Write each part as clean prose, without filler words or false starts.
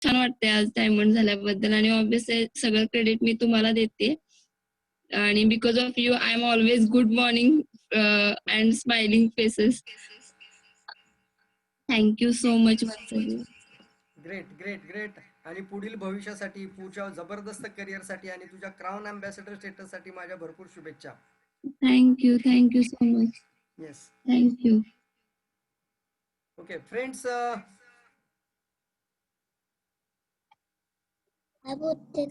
छान वाटतंय आज डायमंड झाल्याबद्दल आणि ऑब्व्हियसली सगळं क्रेडिट मी तुम्हाला देते. आणि because of you I am always good morning and smiling faces. Thank you so much once again. Great great great. आणि पुढील भविष्यासाठी, पुढच्या जबरदस्त करिअरसाठी आणि तुझ्या क्राऊन अँबॅसेडर स्टेटससाठी माझ्या भरपूर शुभेच्छा. Thank you so much. Yes. Thank you. Okay friends, I voted.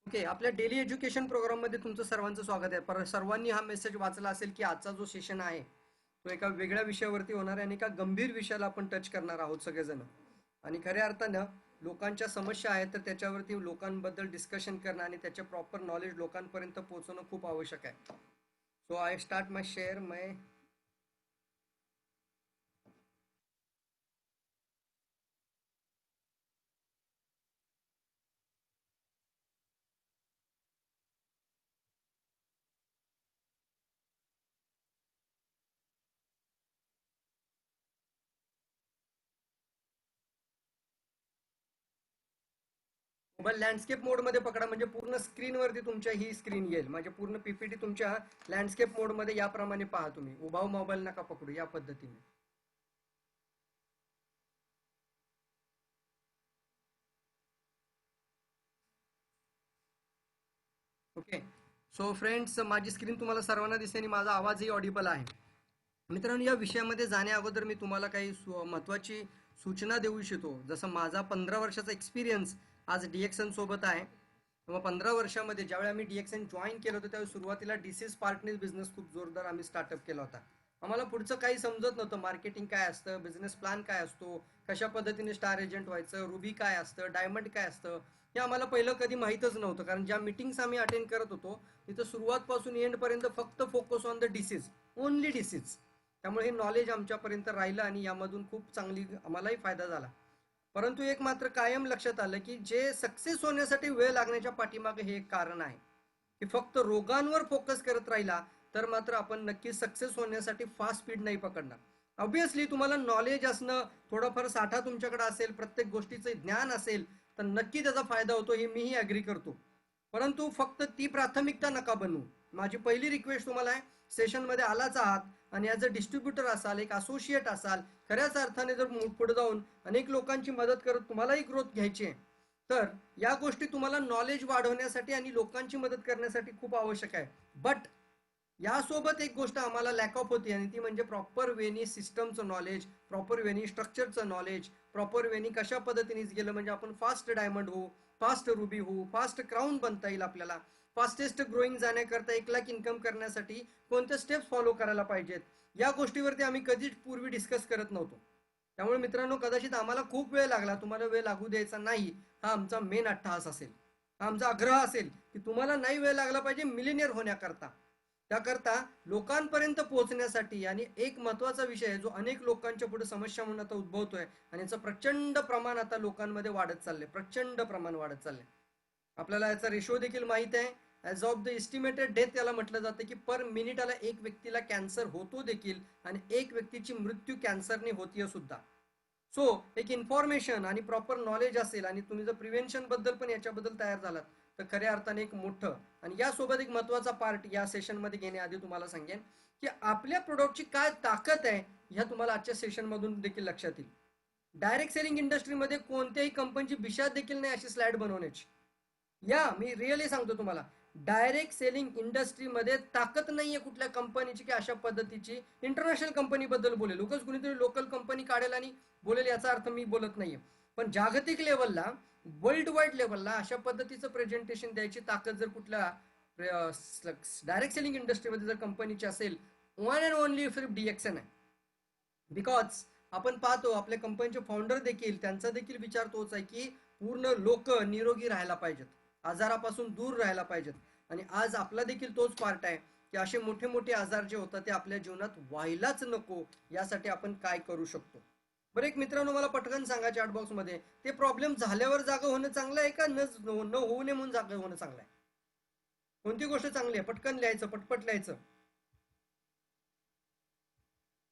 Okay, आपल्या डेली एज्युकेशन प्रोग्राममध्ये तुमचं सर्वांचं स्वागत आहे. पर सर्वांनी हा मेसेज वाचला असेल की आजचा जो सेशन आहे तो एका वेगळ्या विषयावरती होणार आहे आणि एका गंभीर विषयाला आपण टच करणार आहोत सगळेजण. आणि खऱ्या अर्थानं लोकांच्या समस्या आहेत तर त्याच्यावरती लोकांबद्दल डिस्कशन करणं आणि त्याचे प्रॉपर नॉलेज लोकांपर्यंत पोहोचवणं खूप आवश्यक आहे. So I start my share my mobile landscape मोडमध्ये पकडा, म्हणजे पूर्ण स्क्रीनवरती तुमच्या ही स्क्रीन येईल. म्हणजे पूर्ण पीपीटी तुमच्या लँडस्केप मोडमध्ये याप्रमाणे पहा. तुम्ही उभा मोबाईल नका पकडू, या पद्धतीने. ओके. सो फ्रेंड्स, माझी स्क्रीन तुम्हाला सर्वांना दिसते आणि माझा आवाजही ऑडिबल आहे. मित्रांनो, या विषयामध्ये जाण्या अगोदर मी तुम्हाला काही महत्त्वाची सूचना देऊ इच्छितो. जसं माझा 15 वर्षाचा एक्सपिरियन्स आज DXN सोबत आहे. मग 15 वर्षामध्ये ज्यावेळी आम्ही DXN जॉईन केलं होतं त्यावेळी सुरुवातीला डिसीज पार्टनर बिझनेस खूप जोरदार आम्ही स्टार्टअप केला होता. आम्हाला पुढचं काही समजत नव्हतं. मार्केटिंग काय असतं, बिझनेस प्लॅन काय असतो, कशा पद्धतीने स्टार एजंट व्हायचं, रुबी काय असतं, डायमंड काय असतं, हे आम्हाला पहिलं कधी माहीतच नव्हतं. कारण ज्या मीटिंग्स आम्ही अटेंड करत होतो तिथं सुरुवातपासून एंडपर्यंत फक्त focus on the disease, only disease. त्यामुळे हे नॉलेज आमच्यापर्यंत राहिलं आणि यामधून खूप चांगली आम्हालाही फायदा झाला. परंतु एक मात्र कायम लक्षात आलं की जे सक्सेस होण्यासाठी वेळ लागण्याच्या पाठीमागे हे एक कारण आहे की फक्त रोगांवर फोकस करत राहिला तर मात्र आपण नक्की सक्सेस होण्यासाठी फास्ट स्पीड नाही पकडणार. ऑब्व्हियसली तुम्हाला नॉलेज असणं, थोडाफार साठा तुमच्याकडे असेल, प्रत्येक गोष्टीचं ज्ञान असेल तर नक्की त्याचा फायदा होतो, हे मीही ॲग्री करतो. परंतु फक्त ती प्राथमिकता नका बनवू. माझी पहिली रिक्वेस्ट तुम्हाला आहे, सेशनमध्ये आलाच आहात आणि ॲज अ डिस्ट्रीब्युटर असाल, एक असोसिएट असाल, खऱ्याच अर्थाने जर पुढे जाऊन अनेक लोकांची मदत करत तुम्हालाही ग्रोथ घ्यायची आहे तर या गोष्टी तुम्हाला नॉलेज वाढवण्यासाठी आणि लोकांची मदत करण्यासाठी खूप आवश्यक आहे. बट यासोबत एक गोष्ट आम्हाला लॅक ऑफ होती आणि ती म्हणजे प्रॉपर वेनी सिस्टमचं नॉलेज, प्रॉपर वेनी स्ट्रक्चरचं नॉलेज, प्रॉपर वेनी कशा पद्धतीने गेलं म्हणजे आपण फास्ट डायमंड होऊ, फास्ट रुबी होऊ, फास्ट क्राऊन बनता येईल आपल्याला. फास्टेस्ट ग्रोईंग जाण्याकरता 1 लाख इन्कम करण्यासाठी कोणते स्टेप्स फॉलो करायला पाहिजेत, या गोष्टीवरती आम्ही कधीच पूर्वी डिस्कस करत नव्हतो. त्यामुळे मित्रांनो, कदाचित आम्हाला खूप वेळ लागला, तुम्हाला वेळ लागू द्यायचा नाही हा आमचा मेन अट्टहास असेल, हा आमचा आग्रह असेल की तुम्हाला नाही वेळ लागला पाहिजे मिलिनियर होण्याकरता. त्याकरता लोकांपर्यंत पोहोचण्यासाठी आणि एक महत्त्वाचा विषय आहे जो अनेक लोकांच्या पुढे समस्या म्हणून आता उद्भवतोय आणि याचं प्रचंड प्रमाण आता लोकांमध्ये वाढत चाललंय, प्रचंड प्रमाण वाढत चाललंय. आपल्याला याचा रेशो देखील माहित आहे. As of the estimated death याला म्हटलं जातं की पर मिनिटाला एक व्यक्तीला कॅन्सर होतो देखील आणि एक व्यक्तीची मृत्यू कॅन्सरने होतीये सुद्धा. सो एक इन्फॉर्मेशन आणि प्रॉपर नॉलेज असेल आणि तुम्ही जर प्रिव्हेन्शन बद्दल पण याच्याबद्दल तयार झालात तर खऱ्या अर्थाने एक मोठं आणि यासोबत एक महत्त्वाचा पार्ट या सेशनमध्ये घेण्याआधी तुम्हाला सांगेन की आपल्या प्रोडक्टची काय ताकद आहे ह्या तुम्हाला आजच्या सेशनमधून देखील लक्षात येईल. डायरेक्ट सेलिंग इंडस्ट्रीमध्ये कोणत्याही कंपनीची बिशात देखील नाही अशी स्लाइड बनवण्याची. या मी रिअली सांगतो तुम्हाला, डायरेक्ट सेलिंग इंडस्ट्रीमध्ये ताकद नाहीये कुठल्या कंपनीची की अशा पद्धतीची. इंटरनॅशनल कंपनी बद्दल बोलेल, उगाच कुणीतरी लोकल कंपनी काढेल आणि बोलेल याचा अर्थ मी बोलत नाहीये. पण जागतिक लेवलला, वर्ल्ड वाईड लेवलला अशा पद्धतीचं प्रेझेंटेशन द्यायची ताकद जर कुठल्या डायरेक्ट सेलिंग इंडस्ट्रीमध्ये जर कंपनीची असेल, वन अँड ओनली सिर्फ DXN आहे. बिकॉज आपण पाहतो आपल्या कंपनीचे फाउंडर देखील, त्यांचा देखील विचार तोच आहे की पूर्ण लोक निरोगी राहायला पाहिजेत, आजारापासून दूर राहायला पाहिजेत. आणि आज आपला देखील तोच पार्ट आहे की असे मोठे मोठे आजार जे होतात ते आपल्या जीवनात व्हायलाच नको, यासाठी आपण काय करू शकतो. बरं एक मित्रांनो मला पटकन सांगा चॅट बॉक्स मध्ये, ते प्रॉब्लेम झाल्यावर जागा होणं चांगलं आहे का न होऊ नये म्हणून जागा होणं चांगलं आहे? कोणती गोष्ट चांगली आहे? पटकन लिहायचं, पटपट लिहायचं.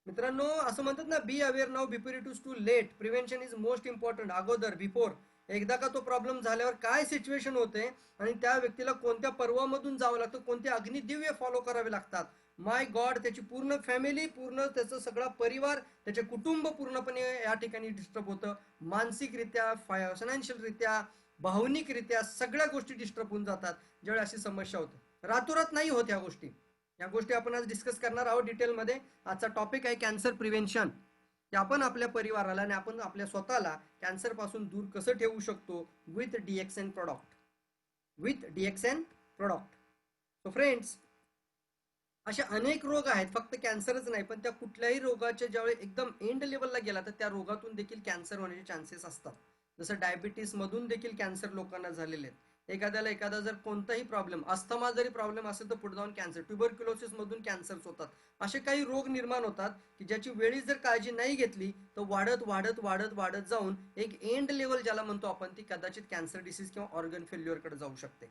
मित्रांनो असं म्हणतात ना, be aware now before it is too late. Prevention is most important. अगोदर, बिफोर, एकदा का तो प्रॉब्लेम झाल्यावर काय सिच्युएशन होते आणि त्या व्यक्तीला कोणत्या पर्वामधून जावं लागतं, कोणते अग्निदिव्य फॉलो करावे लागतात. माय गॉड, त्याची पूर्ण फॅमिली, पूर्ण त्याचा सगळा परिवार, त्याचे कुटुंब पूर्णपणे या ठिकाणी डिस्टर्ब होतं. मानसिकरित्या, फायनान्शियलरित्या, भावनिकरित्या सगळ्या गोष्टी डिस्टर्ब होऊन जातात ज्यावेळी अशी समस्या होते. रातोरात नाही होत या गोष्टी. या गोष्टी आपण आज डिस्कस करणार आहोत डिटेलमध्ये. आजचा टॉपिक आहे कॅन्सर प्रिव्हेन्शन. की आपण आपल्या परिवाराला आणि आपण आपल्या स्वतःला कॅन्सर पासून दूर कसं ठेवू शकतो with DXN product. With DXN product. So friends, असे अनेक रोग आहेत, फक्त कॅन्सरच नाही, पण त्या कुठल्याही रोगाच्या ज्यावेळी एकदम एंड लेवलला गेला तर त्या रोगातून देखील कॅन्सर होण्याचे चान्सेस असतात. जसं डायबिटीस मधून देखील कॅन्सर लोकांना झालेले आहेत. एखाद्याला एखादा जर कोणताही प्रॉब्लेम, अस्थमा जरी प्रॉब्लेम असेल तर पुढे जाऊन कॅन्सर, ट्युबरक्युलोसिस मधून कॅन्सर्स होतात. असे काही रोग निर्माण होतात की ज्याची वेळी जर काळजी नाही घेतली तर वाढत वाढत वाढत वाढत जाऊन एक एंड लेवल ज्याला म्हणतो आपण, ती कदाचित कॅन्सर डिसीज किंवा ऑर्गन फेल्युअरकडे जाऊ शकते.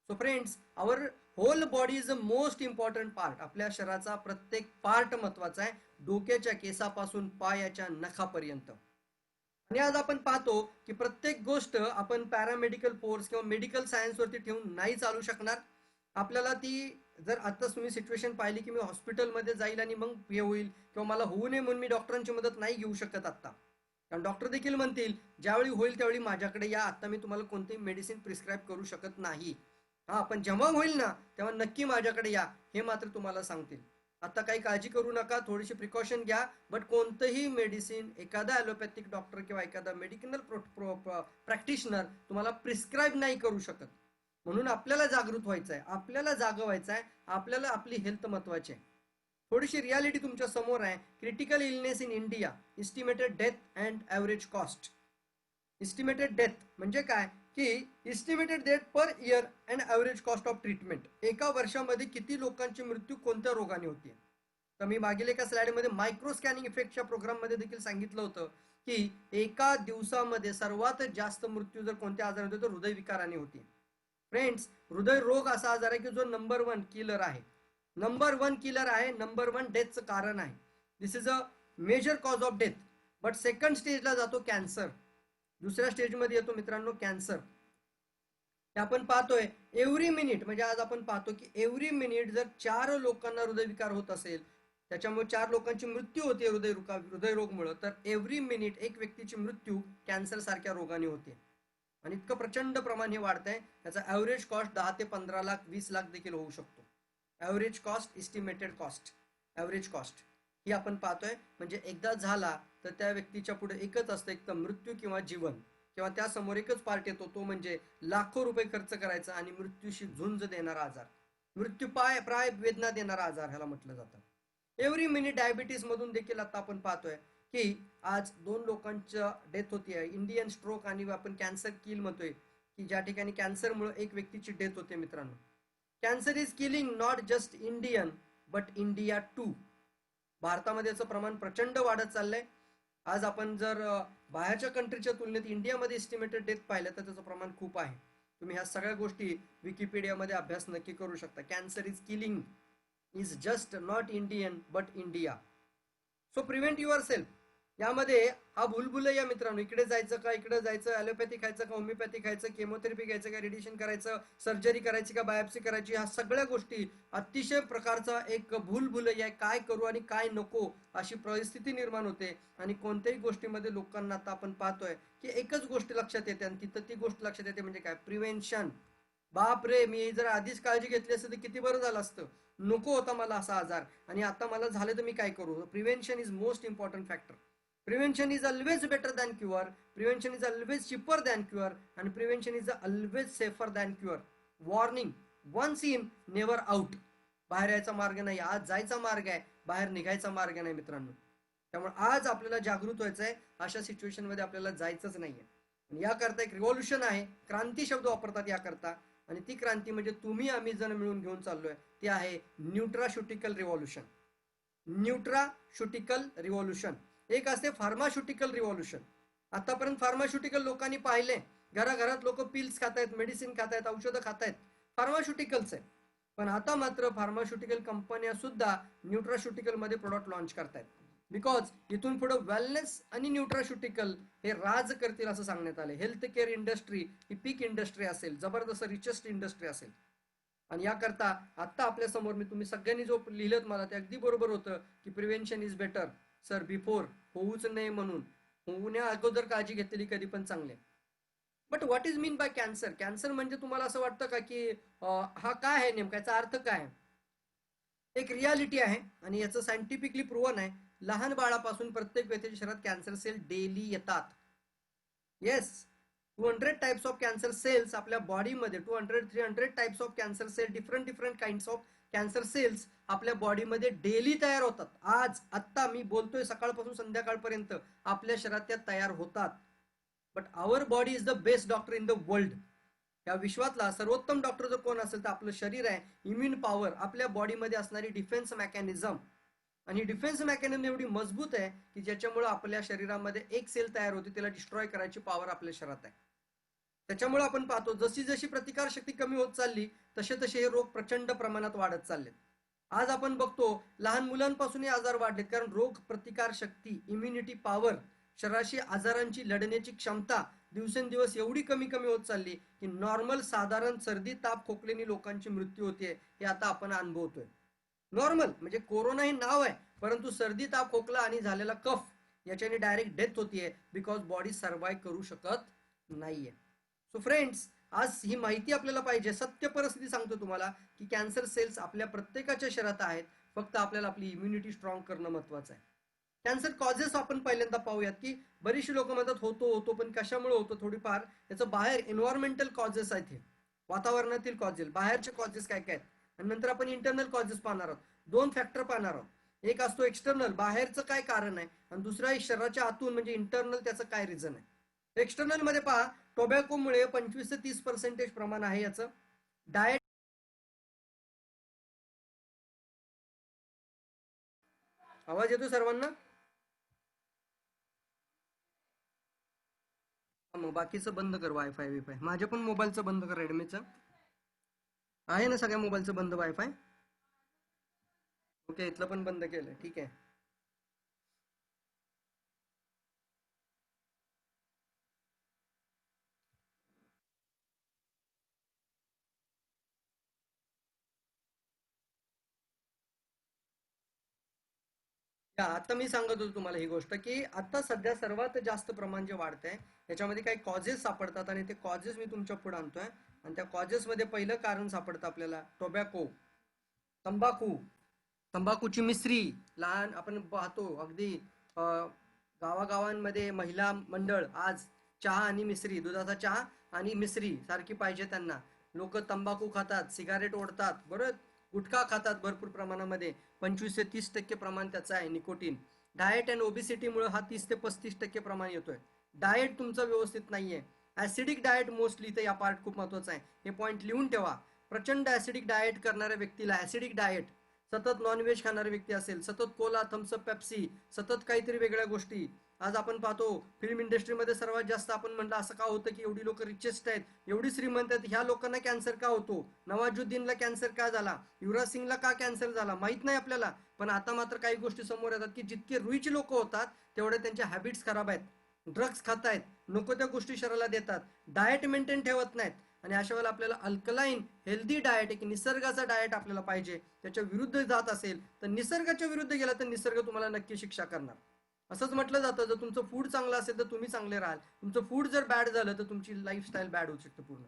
So friends, our whole body is a most important part. आपल्या शरीराचा प्रत्येक पार्ट महत्वाचा आहे, डोक्याच्या केसापासून पायाच्या नखापर्यंत. आणि आज आपण पाहतो की प्रत्येक गोष्ट आपण पॅरामेडिकल कोर्स किंवा मेडिकल सायन्स वरती ठेवून नाही चालू शकणार. आपल्याला ती, जर आता तुम्ही सिच्युएशन पाहिली की मी हॉस्पिटलमध्ये जाईल आणि मग हे होईल किंवा मला होऊ नये म्हणून मी डॉक्टरांची मदत नाही घेऊ शकत आता. कारण डॉक्टर देखील म्हणतील ज्यावेळी होईल त्यावेळी माझ्याकडे या, आता मी तुम्हाला कोणतीही मेडिसिन प्रिस्क्राईब करू शकत नाही. हा, पण जेव्हा होईल ना तेव्हा नक्की माझ्याकडे या, हे मात्र तुम्हाला सांगतील. आता काही काळजी करू नका, थोडीशी प्रिकॉशन घ्या, बट कोणतंही मेडिसिन एखादा ॲलोपॅथिक डॉक्टर किंवा एखादा मेडिकल प्रॅक्टिशनर तुम्हाला प्रिस्क्राईब नाही करू शकत. म्हणून आपल्याला जागृत व्हायचं आहे, आपल्याला जागं व्हायचं आहे, आपल्याला आपली हेल्थ महत्वाची आहे. थोडीशी रियालिटी तुमच्या समोर आहे. Critical illness in India, estimated death and average cost. Estimated death म्हणजे काय की estimated death per year and average cost of treatment. एका वर्षामध्ये किती लोकांची मृत्यू कोणत्या रोगाने होते. तर मी मागील एका स्लाइडमध्ये मायक्रो स्कॅनिंग इफेक्टच्या प्रोग्राममध्ये देखील सांगितलं होतं की एका दिवसामध्ये सर्वात जास्त मृत्यू जर कोणत्या आजाराने होते तर हृदयविकाराने होते. फ्रेंड्स, हृदय रोग असा आजार आहे की जो नंबर 1 किलर आहे. नंबर 1 किलर आहे, नंबर 1 डेथचं कारण आहे. This is a major cause of death. But second स्टेजला जातो कॅन्सर. दुसऱ्या स्टेजमध्ये येतो मित्रांनो कॅन्सर. आपण पाहतोय एव्हरी मिनिट, म्हणजे आज आपण पाहतो की एव्हरी मिनिट जर 4 लोकांना हृदयविकार होत असेल, त्याच्यामुळे 4 लोकांची मृत्यू होते हृदयरोगमुळे, तर एव्हरी मिनिट एक व्यक्तीची मृत्यू कॅन्सर सारख्या रोगाने होते. आणि इतकं प्रचंड प्रमाण हे वाढतंय, त्याचा ॲव्हरेज कॉस्ट 10 ते 15 लाख 20 लाख देखील होऊ शकतो. Average cost, estimated cost, average cost ही आपण पाहतोय. म्हणजे एकदा झाला तर त्या व्यक्तीच्या पुढे एकच असतं, एक तर मृत्यू किंवा जीवन, किंवा त्यासमोर एकच पार्ट येतो, तो म्हणजे लाखो रुपये खर्च करायचा आणि मृत्यूशी झुंज देणारा आजार, मृत्यू प्राय वेदना देणारा आजार ह्याला म्हटलं जातं. एव्हरी मिनिट डायबिटीस मधून देखील आता आपण पाहतोय की आज 2 लोकांच्या डेथ होतीये. इंडियन स्ट्रोक आणि आपण कॅन्सर किल म्हणतोय की ज्या ठिकाणी कॅन्सरमुळे एक व्यक्तीची डेथ होते. मित्रांनो, cancer is killing not just Indian but India too. भारतामध्ये याचं प्रमाण प्रचंड वाढत चाललंय. आज आपण जर बाहेरच्या कंट्रीच्या तुलनेत इंडियामध्ये एस्टिमेटेड डेथ पाहिलं तर त्याचं प्रमाण खूप आहे. तुम्ही ह्या सगळ्या गोष्टी विकिपीडियामध्ये अभ्यास नक्की करू शकता. Cancer is killing is just not Indian but India. So prevent your self. यामध्ये हा भूलभुलैया मित्रांनो, इकडे जायचं का, इकडे जायचं, ॲलोपॅथी खायचं का, होमिओपॅथी खायचं, केमोथेरपी घ्यायचं का, रेडिएशन करायचं, सर्जरी करायची का, बायोप्सी करायची, ह्या सगळ्या गोष्टी अतिशय प्रकारचा एक भूलभुलैया आहे. काय करू आणि काय नको अशी परिस्थिती निर्माण होते. आणि कोणत्याही गोष्टीमध्ये लोकांना आता आपण पाहतोय की एकच गोष्ट लक्षात येते आणि तिथं ती गोष्ट लक्षात येते म्हणजे काय, प्रिव्हेन्शन. बाप रे, मी जर आधीच काळजी घेतली असते तर किती बरं झालं असतं, नको होता मला असा आजार आणि आता मला झालं तर मी काय करू. Prevention is most important factor. Prevention is always better than cure. Prevention is always cheaper than cure. आणि prevention is always safer than cure. Warning, once in never out. बाहेर यायचा मार्ग नाही, आज जायचा मार्ग आहे, बाहेर निघायचा मार्ग नाही मित्रांनो. त्यामुळे आज आपल्याला जागृत व्हायचं आहे. अशा सिच्युएशन मध्ये आपल्याला जायचंच नाहीये. याकरता एक रिव्हॉल्युशन आहे, क्रांती शब्द वापरतात याकरता, आणि ती क्रांती म्हणजे तुम्ही आम्ही जण मिळून घेऊन चाललोय, ती आहे न्यूट्राशुटिकल रिव्हॉल्युशन. न्यूट्राशुटिकल रिव्हॉल्युशन. एक असते फार्मास्युटिकल रिव्हॉल्युशन. आतापर्यंत फार्मास्युटिकल लोकांनी पाहिले, घराघरात लोक पिल्स खातायत, मेडिसिन खातायत, औषधं खातायत, फार्मास्युटिकल्स आहे. पण आता मात्र फार्मास्युटिकल कंपन्या सुद्धा न्यूट्रास्युटिकल मध्ये प्रोडक्ट लॉन्च करतायत. बिकॉज इथून पुढे वेलनेस आणि न्यूट्रास्युटिकल हे राज करतील असं सांगण्यात आले. हेल्थ केअर इंडस्ट्री ही पीक इंडस्ट्री असेल, जबरदस्त रिचेस्ट इंडस्ट्री असेल. आणि याकरता आत्ता आपल्या समोर मी तुम्ही सगळ्यांनी जो लिहिलं मला ते अगदी बरोबर होतं की prevention is better sir, before, होऊच नये म्हणून. होण्या अगोदर काळजी घेतलेली कधी पण चांगले. But what is mean by cancer? Cancer म्हणजे तुम्हाला असं वाटतं का की हा काय आहे नेमका, याचा अर्थ काय? एक रियालिटी आहे आणि याचं सायंटिफिकली प्रूव्हन आहे. लहान बाळापासून प्रत्येक व्यक्तीच्या शरीरात कॅन्सर सेल डेली येतात. Yes, 200 types of cancer cells आपल्या बॉडीमध्ये, 200-300 types of cancer cell, different different kinds of cancer cells आपल्या बॉडीमध्ये डेली तयार होतात. आज आत्ता मी बोलतोय सकाळपासून संध्याकाळपर्यंत आपल्या शरीरात त्या तयार होतात. But our body is the best doctor in the world. या विश्वातला सर्वोत्तम डॉक्टर जर कोण असेल तर आपलं शरीर आहे. इम्युन पॉवर, आपल्या बॉडीमध्ये असणारी डिफेन्स मेकॅनिझम, आणि डिफेन्स मेकॅनिझम एवढी मजबूत आहे की ज्याच्यामुळे आपल्या शरीरामध्ये एक सेल तयार होते, त्याला डिस्ट्रॉय करायची पॉवर आपल्या शरीरात आहे. त्याच्यामुळे आपण पाहतो जशी जशी प्रतिकार शक्ती कमी होत चालली तसे तसे हे रोग प्रचंड प्रमाणात वाढत चाललेत. आज आपण बघतो लहान मुलांपासूनही आजार वाढलेत, कारण रोग प्रतिकार शक्ती, इम्युनिटी पॉवर, शरीराशी आजारांची लढण्याची क्षमता दिवसेंदिवस एवढी कमी कमी होत चालली की नॉर्मल साधारण सर्दी ताप खोकल्याने लोकांची मृत्यू होते, हे आता आपण अनुभवतोय. नॉर्मल म्हणजे कोरोना हे नाव आहे, परंतु सर्दी ताप खोकला आणि झालेला कफ याच्याने डायरेक्ट डेथ होतीये, बिकॉज बॉडी सर्वाइव्ह करू शकत नाहीये. सो फ्रेंड्स, आज ही माहिती आपल्याला पाहिजे. सत्य परिस्थिती सांगतो तुम्हाला की कॅन्सर सेल्स आपल्या प्रत्येकाच्या शरीरात आहेत. फक्त आपल्याला आपली इम्युनिटी स्ट्रॉंग करणं महत्वाचं आहे. कॅन्सर कॉजेस आपण पहिल्यांदा पाहूयात की बरीचशी लोक म्हणतात होतो होतो, पण कशामुळे होतो? थोडीफार याचं बाहेर एन्व्हायरमेंटल कॉजेस आहेत, हे वातावरणातील कॉजेस, बाहेरचे कॉजेस काय काय आहेत, आणि नंतर आपण इंटरनल कॉजेस पाहणार आहोत. 2 फॅक्टर पाहणार आहोत. एक असतो एक्सटर्नल, बाहेरचं काय कारण आहे, आणि दुसरा आहे शरीराच्या आतून म्हणजे इंटरनल, त्याचं काय रिझन आहे. एक्सटर्नल मध्ये पहा, टोबॅकोमुळे 25 ते 30% प्रमाण आहे याचं. डाएट, आवाज येतो सर्वांना? मग बाकीचं बंद कर, वायफाय विफाय. माझ्या पण मोबाईलचं बंद कर, रेडमीचं आहे ना, सगळ्या मोबाईलचं बंद वायफाय. ओके, इथलं पण बंद केलं, ठीक आहे. आता मी सांगत होतो तुम्हाला ही गोष्ट की आता सध्या सर्वात जास्त प्रमाण जे वाढतंय याच्यामध्ये काही कॉजेस सापडतात, आणि ते कॉजेस मी तुमच्या पुढे आणतोय. आणि त्या कॉजेस मध्ये पहिलं कारण सापडतं आपल्याला टोबॅको, तंबाखू, तंबाखूची मिश्री. लहान आपण पाहतो अगदी गावागावांमध्ये महिला मंडळ आज चहा आणि मिश्री, दुधाचा चहा आणि मिश्री सारखी पाहिजे त्यांना. लोक तंबाखू खातात, सिगारेट ओढतात, बरोबर, गुटखा खातात भरपूर प्रमाणामध्ये. 25 ते 30% प्रमाण त्याचं आहे, निकोटीन. डाएट अँड ओबिसिटीमुळे हा 30 ते 35% प्रमाण येतोय. डाएट तुमचं व्यवस्थित नाहीये. ऍसिडिक डाएट मोस्टली, तर या पार्ट खूप महत्वाचा आहे, हे पॉईंट लिहून ठेवा. प्रचंड ऍसिडिक डाएट करणाऱ्या व्यक्तीला, ऍसिडिक डाएट, सतत नॉनव्हेज खाणारी व्यक्ती असेल, सतत कोला, थम्सअप, पेप्सी, सतत काहीतरी वेगळ्या गोष्टी. आज आपण पाहतो फिल्म इंडस्ट्रीमध्ये सर्वात जास्त आपण म्हणलं असं का होतं की एवढी लोक रिचेस्ट आहेत, एवढी श्रीमंत आहेत, ह्या लोकांना कॅन्सर का होतो? नवाजुद्दीनला कॅन्सर का झाला? युवराज सिंगला का कॅन्सर झाला? माहित नाही आपल्याला. पण आता मात्र काही गोष्टी समोर येतात की जितके रिच लोक होतात तेवढे त्यांच्या हॅबिट्स खराब आहेत. ड्रग्स खातायत, नको त्या गोष्टी शरीराला देतात, डाएट मेंटेन ठेवत नाहीत. आणि अशा वेळेला आपल्याला अल्कलाईन हेल्दी डाएट, एक निसर्गाचा डाएट आपल्याला पाहिजे. त्याच्या विरुद्ध जात असेल तर, निसर्गाच्या विरुद्ध गेला तर निसर्ग तुम्हाला नक्की शिक्षा करणार. असंच म्हटलं जातं, जर तुमचं फूड चांगलं असेल तर तुम्ही चांगले राहाल, तुमचं फूड जर बॅड झालं तर तुमची लाईफस्टाईल बॅड होऊ शकते पूर्ण.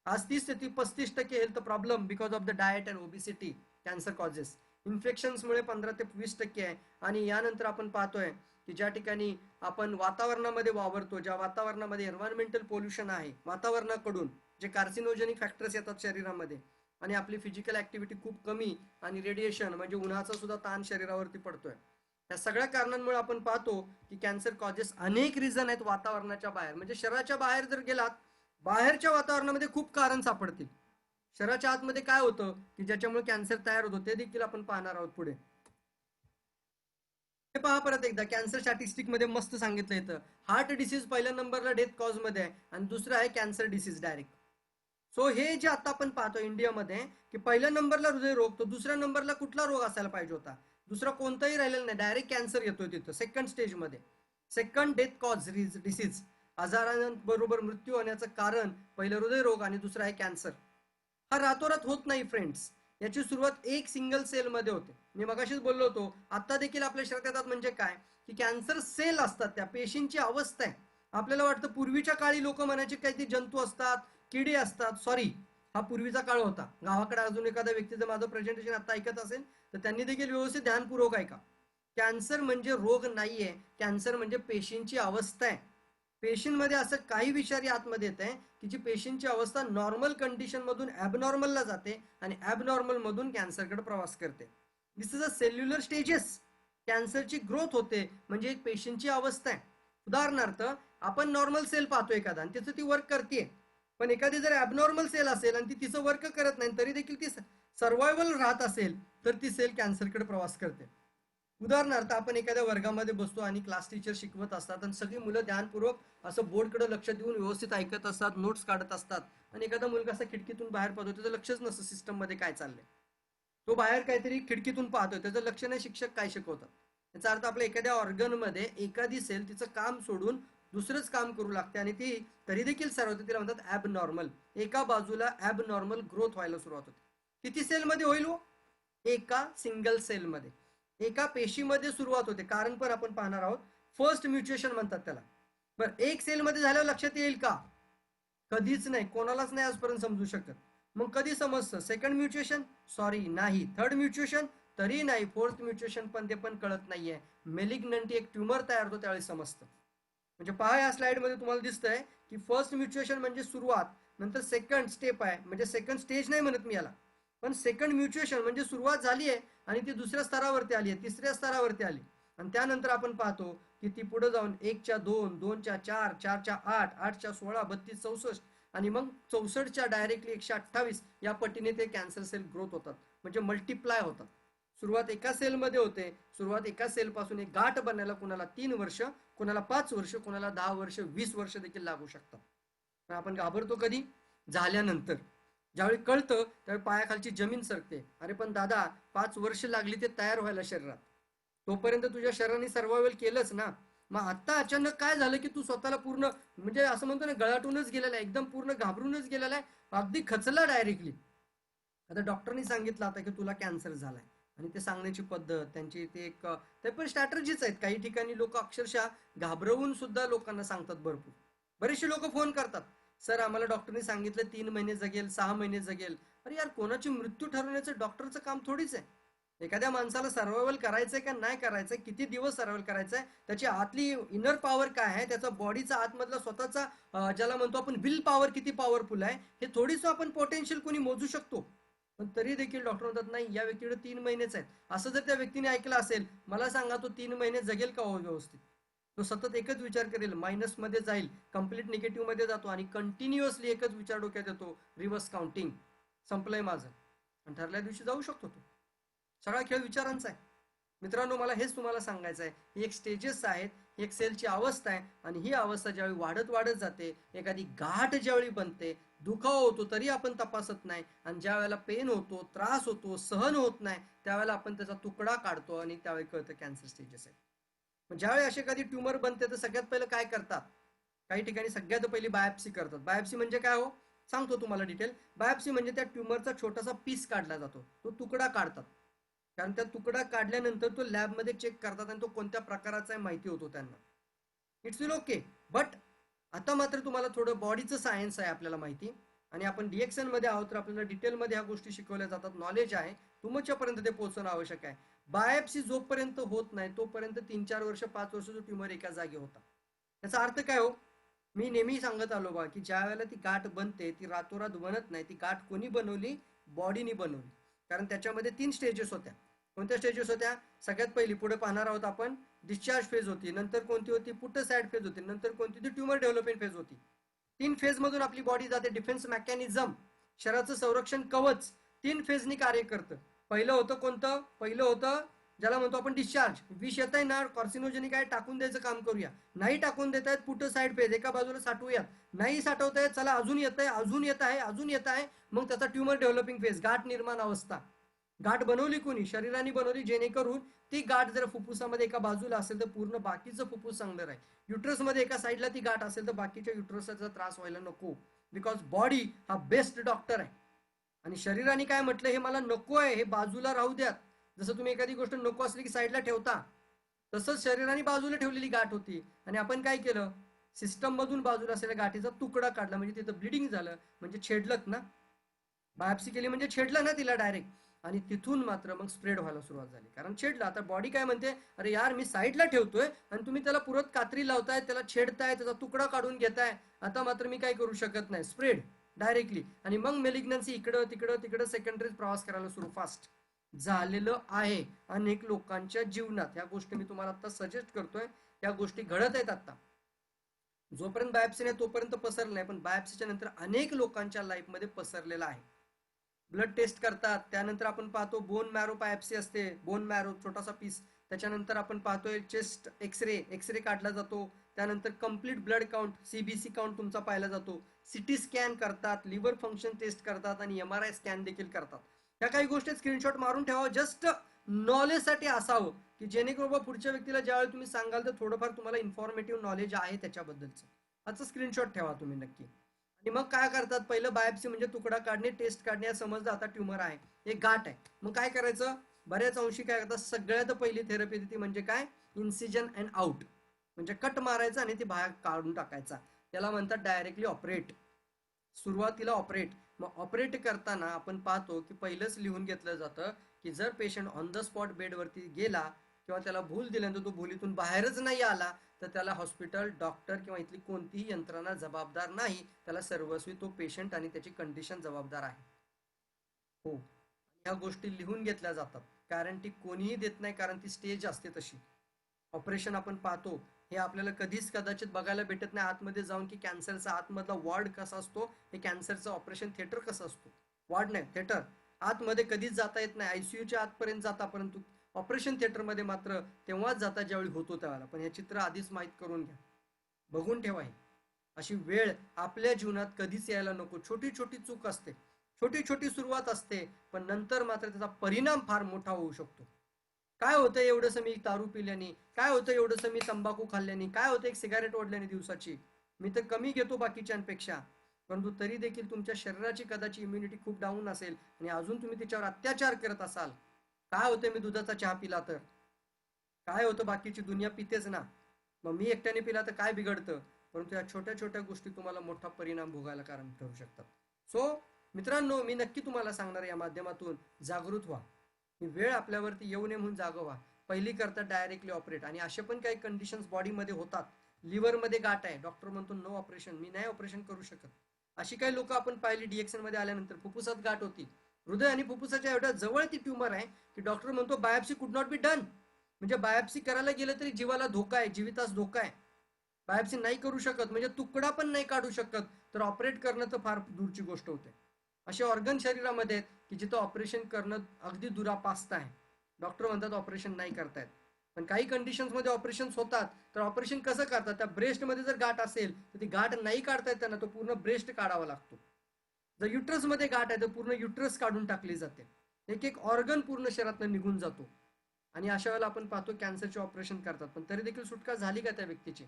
आज 30 ते 35% health problem because of the diet and obesity, cancer causes. इन्फेक्शन्समुळे 15 ते 20% आहे. आणि यानंतर आपण पाहतोय की ज्या ठिकाणी आपण वातावरणामध्ये वावरतो, ज्या वातावरणामध्ये एन्व्हायरमेंटल पोल्युशन आहे वातावरणाकडून, जे कार्सिनोजेनिक फॅक्टर्स येतात शरीरामध्ये, आणि आपली फिजिकल ऍक्टिव्हिटी खूप कमी, आणि रेडिएशन म्हणजे उन्हाचा सुद्धा ताण शरीरावरती पडतोय. या सगळ्या कारणांमुळे आपण पाहतो की कॅन्सर कॉजेस अनेक रिझन आहेत वातावरणाच्या बाहेर. म्हणजे शरीराच्या बाहेर जर गेलात, बाहेरच्या वातावरणामध्ये खूप कारण सापडतील. शरीराच्या आतमध्ये काय होतं की ज्याच्यामुळे कॅन्सर तयार होतो ते देखील आपण पाहणार आहोत पुढे. हे पहा परत एकदा, कॅन्सर स्टॅटिस्टिक मध्ये मस्त सांगितलं येतं, हार्ट डिसीज पहिल्या नंबरला डेथ कॉज मध्ये आहे आणि दुसरं आहे कॅन्सर डिसीज डायरेक्ट. सो हे जे आता आपण पाहतो इंडियामध्ये की पहिल्या नंबरला हृदयरोग, तर दुसऱ्या नंबरला कुठला रोग असायला पाहिजे होता? दुसरा कोणताही राहिलेला नाही, डायरेक्ट कॅन्सर येतोय तिथं सेकंड स्टेजमध्ये. सेकंड डेथ कॉज डिसीज, आजारांबरोबर मृत्यू होण्याचं कारण पहिलं हृदयरोग आणि दुसरं आहे कॅन्सर. हा रातोरात होत नाही फ्रेंड्स, याची सुरुवात एक सिंगल सेल मध्ये होते. मी मगाशीच बोललो होतो, आता देखील आपल्या शरीरात येतात. म्हणजे काय की कॅन्सर सेल असतात, त्या पेशींची अवस्था आहे. आपल्याला वाटतं पूर्वीच्या काळी लोक म्हणायचे काहीतरी जंतू असतात, किडे असतात. सॉरी, हा पूर्वीचा काळ होता. गावाकडे अजून एखादा व्यक्ती जर माझं प्रेझेंटेशन आता ऐकत असेल तर त्यांनी देखील व्यवस्थित ध्यानपूर्वक ऐका. कॅन्सर म्हणजे रोग नाहीये, कॅन्सर म्हणजे पेशींची अवस्था आहे. पेशींमध्ये असं काही विषारी आतमध्ये येत आहे की जी पेशींची अवस्था नॉर्मल कंडिशन मधून ऍबनॉर्मलला जाते आणि ऍबनॉर्मल मधून कॅन्सरकडे प्रवास करते. This is a cellular stages. कॅन्सरची ग्रोथ होते म्हणजे एक पेशींची अवस्था आहे. उदाहरणार्थ, आपण नॉर्मल सेल पाहतो एखादा आणि त्याचं ती वर्क करते, पण एखादी जर ॲबनॉर्मल सेल असेल आणि ती तिचं वर्क करत नाही तरी देखील ती सर्वायवल राहत असेल तर ती सेल कॅन्सरकडे प्रवास करते. उदाहरणार्थ, आपण एखाद्या वर्गामध्ये बसतो आणि क्लास टीचर शिकवत असतात आणि सगळी मुलं ध्यानपूर्वक असं बोर्डकडे लक्ष देऊन व्यवस्थित ऐकत असतात, नोट्स काढत असतात, आणि एखादा मुलगा असा खिडकीतून बाहेर पाहतो, त्याचं लक्षच नसतं सिस्टम मध्ये काय चाललंय. तो बाहेर काहीतरी खिडकीतून पाहतोय, त्याचं लक्ष नाही शिक्षक काय शिकवतात. याचा अर्थ आपल्या एखाद्या ऑर्गन मध्ये एखादी सेल तिचं काम सोडून दुसरंच काम करू लागते आणि ती तरी देखील सर्व होते, तिला म्हणतात ॲब नॉर्मल. एका बाजूला ॲब नॉर्मल ग्रोथ व्हायला सुरुवात होते. किती सेल मध्ये होईल हो? एका सिंगल सेलमध्ये, एका पेशीमध्ये सुरुवात होते. कारण पण आपण पाहणार आहोत. फर्स्ट म्युटेशन म्हणतात त्याला. बरं, एक सेलमध्ये झाल्यावर लक्षात येईल का? कधीच नाही, कोणालाच नाही आजपर्यंत समजू शकत. मग कधी समजतं? Second mutation? सॉरी, नाही. Third mutation? तरी नाही. फोर्थ म्युटेशन पण ते पण कळत नाहीये. मेलिग्नंटी, एक ट्युमर तयार होतो त्यावेळी समजतं. म्हणजे पहा, या स्लाइड मध्ये तुम्हाला दिसतंय की फर्स्ट म्युटेशन म्हणजे सुरुवात, नंतर सेकंड स्टेप आहे, म्हणजे सेकंड स्टेज नाही म्हणत मी याला, पण सेकंड म्युटेशन म्हणजे सुरुवात झाली आहे आणि ती दुसऱ्या स्तरावरती आली आहे, तिसऱ्या स्तरावरती आली. आणि त्यानंतर आपण पाहतो की ती पुढे जाऊन 1च्या 2, 2च्या 4, 4च्या 8, 8च्या 16, 32, 64 आणि मग 64च्या डायरेक्टली 128 या पटीने ते कॅन्सर सेल ग्रोथ होतात, म्हणजे मल्टिप्लाय होतात. सुरुवात एका सेलमध्ये होते. सुरुवात एका सेल पासून एक गाठ बनायला कुणाला 3 वर्ष, कुणाला 5 वर्ष, कुणाला 10 वर्ष, 20 वर्ष देखील लागू शकतात. पण आपण घाबरतो कधी? झाल्यानंतर. ज्यावेळी कळतं त्यावेळी पायाखालची जमीन सरकते. अरे पण दादा, 5 वर्ष लागली ते तयार व्हायला शरीरात, तोपर्यंत तुझ्या शरीराने सर्वायवल केलंच ना. मग आता अचानक काय झालं की तू स्वतःला पूर्ण, म्हणजे असं म्हणतो ना, गळाटूनच गेलेला आहे, एकदम पूर्ण घाबरूनच गेलेला आहे, अगदी खचला डायरेक्टली. आता डॉक्टरनी सांगितलं आता की तुला कॅन्सर झालाय, आणि ते सांगण्याची पद्धत त्यांची ते एक, ते पण स्ट्रॅटर्जीच आहेत. काही ठिकाणी लोक अक्षरशः घाबरवून सुद्धा लोकांना सांगतात. भरपूर बरेचसे लोक फोन करतात, सर आम्हाला डॉक्टरनी सांगितलं 3 महिने जगेल, 6 महिने जगेल. अरे यार, कोणाची मृत्यू ठरवण्याचं डॉक्टरचं काम थोडीच आहे. एखाद्या माणसाला सर्वायवल करायचंय का नाही करायचंय, किती दिवस सर्वायवल करायचंय, त्याची आतली इनर पॉवर काय आहे, त्याचा बॉडीचा आतमधला स्वतःचा ज्याला म्हणतो आपण विल पॉवर किती पॉवरफुल आहे, हे थोडीच आपण पोटेन्शियल कोणी मोजू शकतो. पण तरी देखील डॉक्टर म्हणतात नाही, या व्यक्तीकडे 3 महिनेच आहेत. असं जर त्या व्यक्तीने ऐकलं असेल, मला सांगा तो 3 महिने जगेल का हो व्यवस्थित? तो सतत एकच विचार करेल, मायनस मध्ये जाईल, कम्प्लीट निगेटिव्ह मध्ये जातो आणि कंटिन्युअसली एकच विचार डोक्यात येतो, रिव्हर्स काउंटिंग, संपलंय माझं. आणि ठरल्या दिवशी जाऊ शकतो तो. सगळा खेळ विचारांचा आहे. मित्रांनो, मला हेच तुम्हाला सांगायचं आहे. ही एक स्टेजेस आहेत, ही एक सेलची अवस्था आहे, आणि ही अवस्था ज्यावेळी वाढत वाढत जाते, एखादी गाठ ज्यावेळी बनते, दुखाव होतो तरी आपण तपासत नाही, आणि ज्या वेळेला पेन होतो, त्रास होतो, सहन होत नाही, त्यावेळेला आपण त्याचा तुकडा काढतो आणि त्यावेळी कळतं कॅन्सर स्टेजेस आहे. पण ज्यावेळी अशी एखादी ट्युमर बनते तर सगळ्यात पहिलं काय करतात? काही ठिकाणी सगळ्यात पहिली बायोप्सी करतात. बायोप्सी म्हणजे काय हो? सांगतो तुम्हाला डिटेल. बायोप्सी म्हणजे त्या ट्युमरचा छोटासा पीस काढला जातो, तो तुकडा काढतात. कारण त्या तुकडा काढल्यानंतर तो लॅबमध्ये चेक करतात आणि तो कोणत्या प्रकाराचा आहे माहिती होतो त्यांना. It's will okay. बट आता मात्र तुम्हाला थोडं बॉडीचं सायन्स आहे आपल्याला माहिती, आणि आपण डीएक्सन मध्ये आहोत तर आपल्याला डिटेलमध्ये ह्या गोष्टी शिकवल्या जातात, नॉलेज आहे, तुमच्यापर्यंत ते पोहोचणं आवश्यक आहे. बायोप्सी जोपर्यंत होत नाही तोपर्यंत 3-4 वर्ष, 5 वर्ष तो ट्युमर एका जागी होता. त्याचा अर्थ काय हो? मी नेहमी सांगत आलो बा की ज्या वेळेला ती गाठ बनते ती रातोरात बनत नाही. ती गाठ कोणी बनवली? बॉडीने बनवली. कारण त्याच्यामध्ये 3 स्टेजेस होत्या. कोणत्या स्टेजेस होत्या? सगळ्यात पहिली पुढे पाहणार आहोत आपण, डिस्चार्ज फेज होती, नंतर कोणती होती? पुटसाइड फेज होती, नंतर कोणती? ती ट्युमर डेव्हलपमेंट फेज होती. 3 फेज मधून आपली बॉडी जाते. डिफेन्स मेकॅनिझम, शरीराचं संरक्षण कवच 3 फेजनी कार्य करतं. पहिलं होतं कोणतं? पहिलं होतं ज्याला म्हणतो आपण डिस्चार्ज. विष येत आहे ना, कॉर्सिनोजेनिक आहे, टाकून द्यायचं काम करूया. नाही टाकून देत आहेत, पुट साईड फेज, एका बाजूला साठवूयात. नाही साठवतायत, चला अजून येत आहे, अजून येत आहे, अजून येत आहे. मग त्याचा ट्युमर डेव्हलपिंग फेज, गाठ निर्माण अवस्था. गाठ बनवली कोणी? शरीराने बनवली, जेणेकरून ती गाठ जर फुफ्फुसामध्ये एका बाजूला असेल तर पूर्ण बाकीचं फुफ्फुस चांगलं राहील. युट्रसमध्ये एका साईडला ती गाठ असेल तर बाकीच्या युट्रसचा त्रास व्हायला नको. बिकॉज बॉडी हा बेस्ट डॉक्टर आहे. आणि शरीराने काय म्हटलं, हे मला नको आहे, हे बाजूला राहू द्यात. जसं तुम्ही एखादी गोष्ट नको असली की साईडला ठेवता, तसंच शरीराने बाजूला ठेवलेली गाठ होती. आणि आपण काय केलं, सिस्टम मधून बाजूला असलेल्या गाठीचा तुकडा काढला, म्हणजे तिथं ब्लिडिंग झालं, म्हणजे छेडलत ना, बायोप्सी केली म्हणजे छेडलं ना तिला डायरेक्ट. आणि तिथून मात्र मग स्प्रेड व्हायला सुरुवात झाली, कारण छेडलं. आता बॉडी काय म्हणते, अरे यार मी साईडला ठेवतोय आणि तुम्ही त्याला पुरत कात्री लावताय, त्याला छेडताय, त्याचा तुकडा काढून घेताय, आता मात्र मी काय करू शकत नाही, स्प्रेड डायरेक्टली. आणि मग मेलिग्नन्सी इकडं तिकडं तिकडं सेकंडरी प्रवास करायला सुरू फास्ट झालेलं आहे अनेक लोकांच्या जीवनात. ह्या गोष्टी मी तुम्हाला आता सजेस्ट करतोय, या गोष्टी घडत आहेत आता. जोपर्यंत बायोप्सी नाही तोपर्यंत पसरलं नाही, पण बायोप्सीच्या नंतर अनेक लोकांच्या लाईफमध्ये पसरलेला आहे. ब्लड टेस्ट करतात, त्यानंतर आपण पाहतो बोन मॅरो बायोप्सी असते, बोन मॅरो छोटासा पीस. त्याच्यानंतर आपण पाहतोय चेस्ट एक्सरे काढला जातो. त्यानंतर complete blood count, CBC count तुमचा पाहिला जातो. सिटी स्कॅन करतात, लिव्हर फंक्शन टेस्ट करतात आणि MRI स्कॅन देखील करतात. ह्या काही गोष्टी स्क्रीनशॉट मारून ठेवा, जस्ट नॉलेजसाठी असावं, की जेणेकरून पुढच्या व्यक्तीला ज्यावेळी तुम्ही सांगाल तर थोडंफार तुम्हाला इन्फॉर्मेटिव्ह नॉलेज आहे त्याच्याबद्दलचं. याचं स्क्रीनशॉट ठेवा तुम्ही नक्की. आणि मग काय करतात, पहिलं बायोप्सी म्हणजे तुकडा काढणे, टेस्ट काढणे, समजलं आता ट्युमर आहे, एक गाठ आहे. मग काय करायचं, बऱ्याच अंशी काय करतात, सगळ्यात पहिली थेरपी ती म्हणजे काय, इन्सिजन अँड आउट, म्हणजे कट मारायचा आणि ती बाहेर काढून टाकायचा. त्याला म्हणतात डायरेक्टली ऑपरेट. सुरुवातीला ऑपरेट. मग ऑपरेट करताना आपण पाहतो की पहिलंच लिहून घेतलं जातं की जर पेशंट ऑन द स्पॉट बेडवरती गेला किंवा त्याला भूल दिल्यानंतर तो भूलीतून बाहेरच नाही आला तर त्याला हॉस्पिटल, डॉक्टर किंवा इथली कोणतीही यंत्रणा जबाबदार नाही. त्याला सर्वस्वी तो पेशंट आणि त्याची कंडिशन जबाबदार आहे. हो, ह्या गोष्टी लिहून घेतल्या जातात, कारण ती कोणीही देत नाही, कारण ती स्टेज असते तशी. ऑपरेशन आपण पाहतो, हे आपल्याला कधीच कदाचित बघायला भेटत नाही आतमध्ये जाऊन, की कॅन्सरचा आतमधला वॉर्ड कसा असतो, हे कॅन्सरचं ऑपरेशन थिएटर कसं असतो. वॉर्ड नाही, थिएटर. आतमध्ये कधीच जाता येत नाही, आयसीयूच्या आतपर्यंत जाता, परंतु ऑपरेशन थिएटरमध्ये मात्र तेव्हाच जाता ज्यावेळी होतो त्यावेळेला. पण हे चित्र आधीच माहीत करून घ्या, बघून ठेवा. अशी वेळ आपल्या जीवनात कधीच यायला नको. छोटी छोटी चूक असते, छोटी छोटी सुरुवात असते, पण नंतर मात्र त्याचा परिणाम फार मोठा होऊ शकतो. काय होतं एवढंसं मी दारू पिल्याने, काय होतं एवढंसं मी तंबाखू खाल्ल्याने, काय होतं एक सिगारेट ओढल्याने दिवसाची, मी तर कमी घेतो बाकीच्यांपेक्षा, परंतु तरी देखील तुमच्या शरीराची कदाचित इम्युनिटी खूप डाऊन असेल आणि अजून तुम्ही त्याच्यावर अत्याचार करत असाल. काय होतं मी दुधाचा चहा पिला तर, काय होतं बाकीची दुनिया पितेच ना, मग मी एकट्याने पिला तर काय बिघडतं. परंतु या छोट्या छोट्या गोष्टी तुम्हाला मोठा परिणाम भोगायला कारण ठरू शकतात. सो मित्रांनो, मी नक्की तुम्हाला सांगणार या माध्यमातून, जागृत व्हा. ही वेळ आपल्यावरती येऊ नये म्हणून जागं व्हा. पहिली करतात डायरेक्टली ऑपरेट. आणि असे पण काही कंडिशन्स बॉडीमध्ये होतात, लिव्हरमध्ये गाठ आहे, डॉक्टर म्हणतो नो ऑपरेशन, मी नाही ऑपरेशन करू शकत. अशी काही लोक आपण पाहिली DXN मध्ये आल्यानंतर. फुफ्फुसात गाठ होती, हृदय आणि फुफ्फुसाच्या एवढ्या जवळ ती ट्युमर आहे की डॉक्टर म्हणतो बायोप्सी कुड नॉट बी डन. म्हणजे बायोप्सी करायला गेलं तरी जीवाला धोका आहे, जीवितास धोका आहे. बायोप्सी नाही करू शकत, म्हणजे तुकडा पण नाही काढू शकत, तर ऑपरेट करणं तर फार दूरची गोष्ट होते. असे ऑर्गन शरीरामध्ये की जिथं ऑपरेशन करणं अगदी दुरापास्त आहे. डॉक्टर म्हणतात ऑपरेशन नाही करतायत. पण काही कंडिशन्समध्ये ऑपरेशन होतात. तर ऑपरेशन कसं करतात, त्या ब्रेस्टमध्ये जर गाठ असेल तर ती गाठ नाही काढतायत त्यांना, तो पूर्ण ब्रेस्ट काढावा लागतो. जर युट्रसमध्ये गाठ आहे तर पूर्ण युट्रस काढून टाकली जाते. एक एक ऑर्गन पूर्ण शरीरातून निघून जातो. आणि अशा वेळेला आपण पाहतो कॅन्सरचे ऑपरेशन करतात, पण तरी देखील सुटका झाली का त्या व्यक्तीची?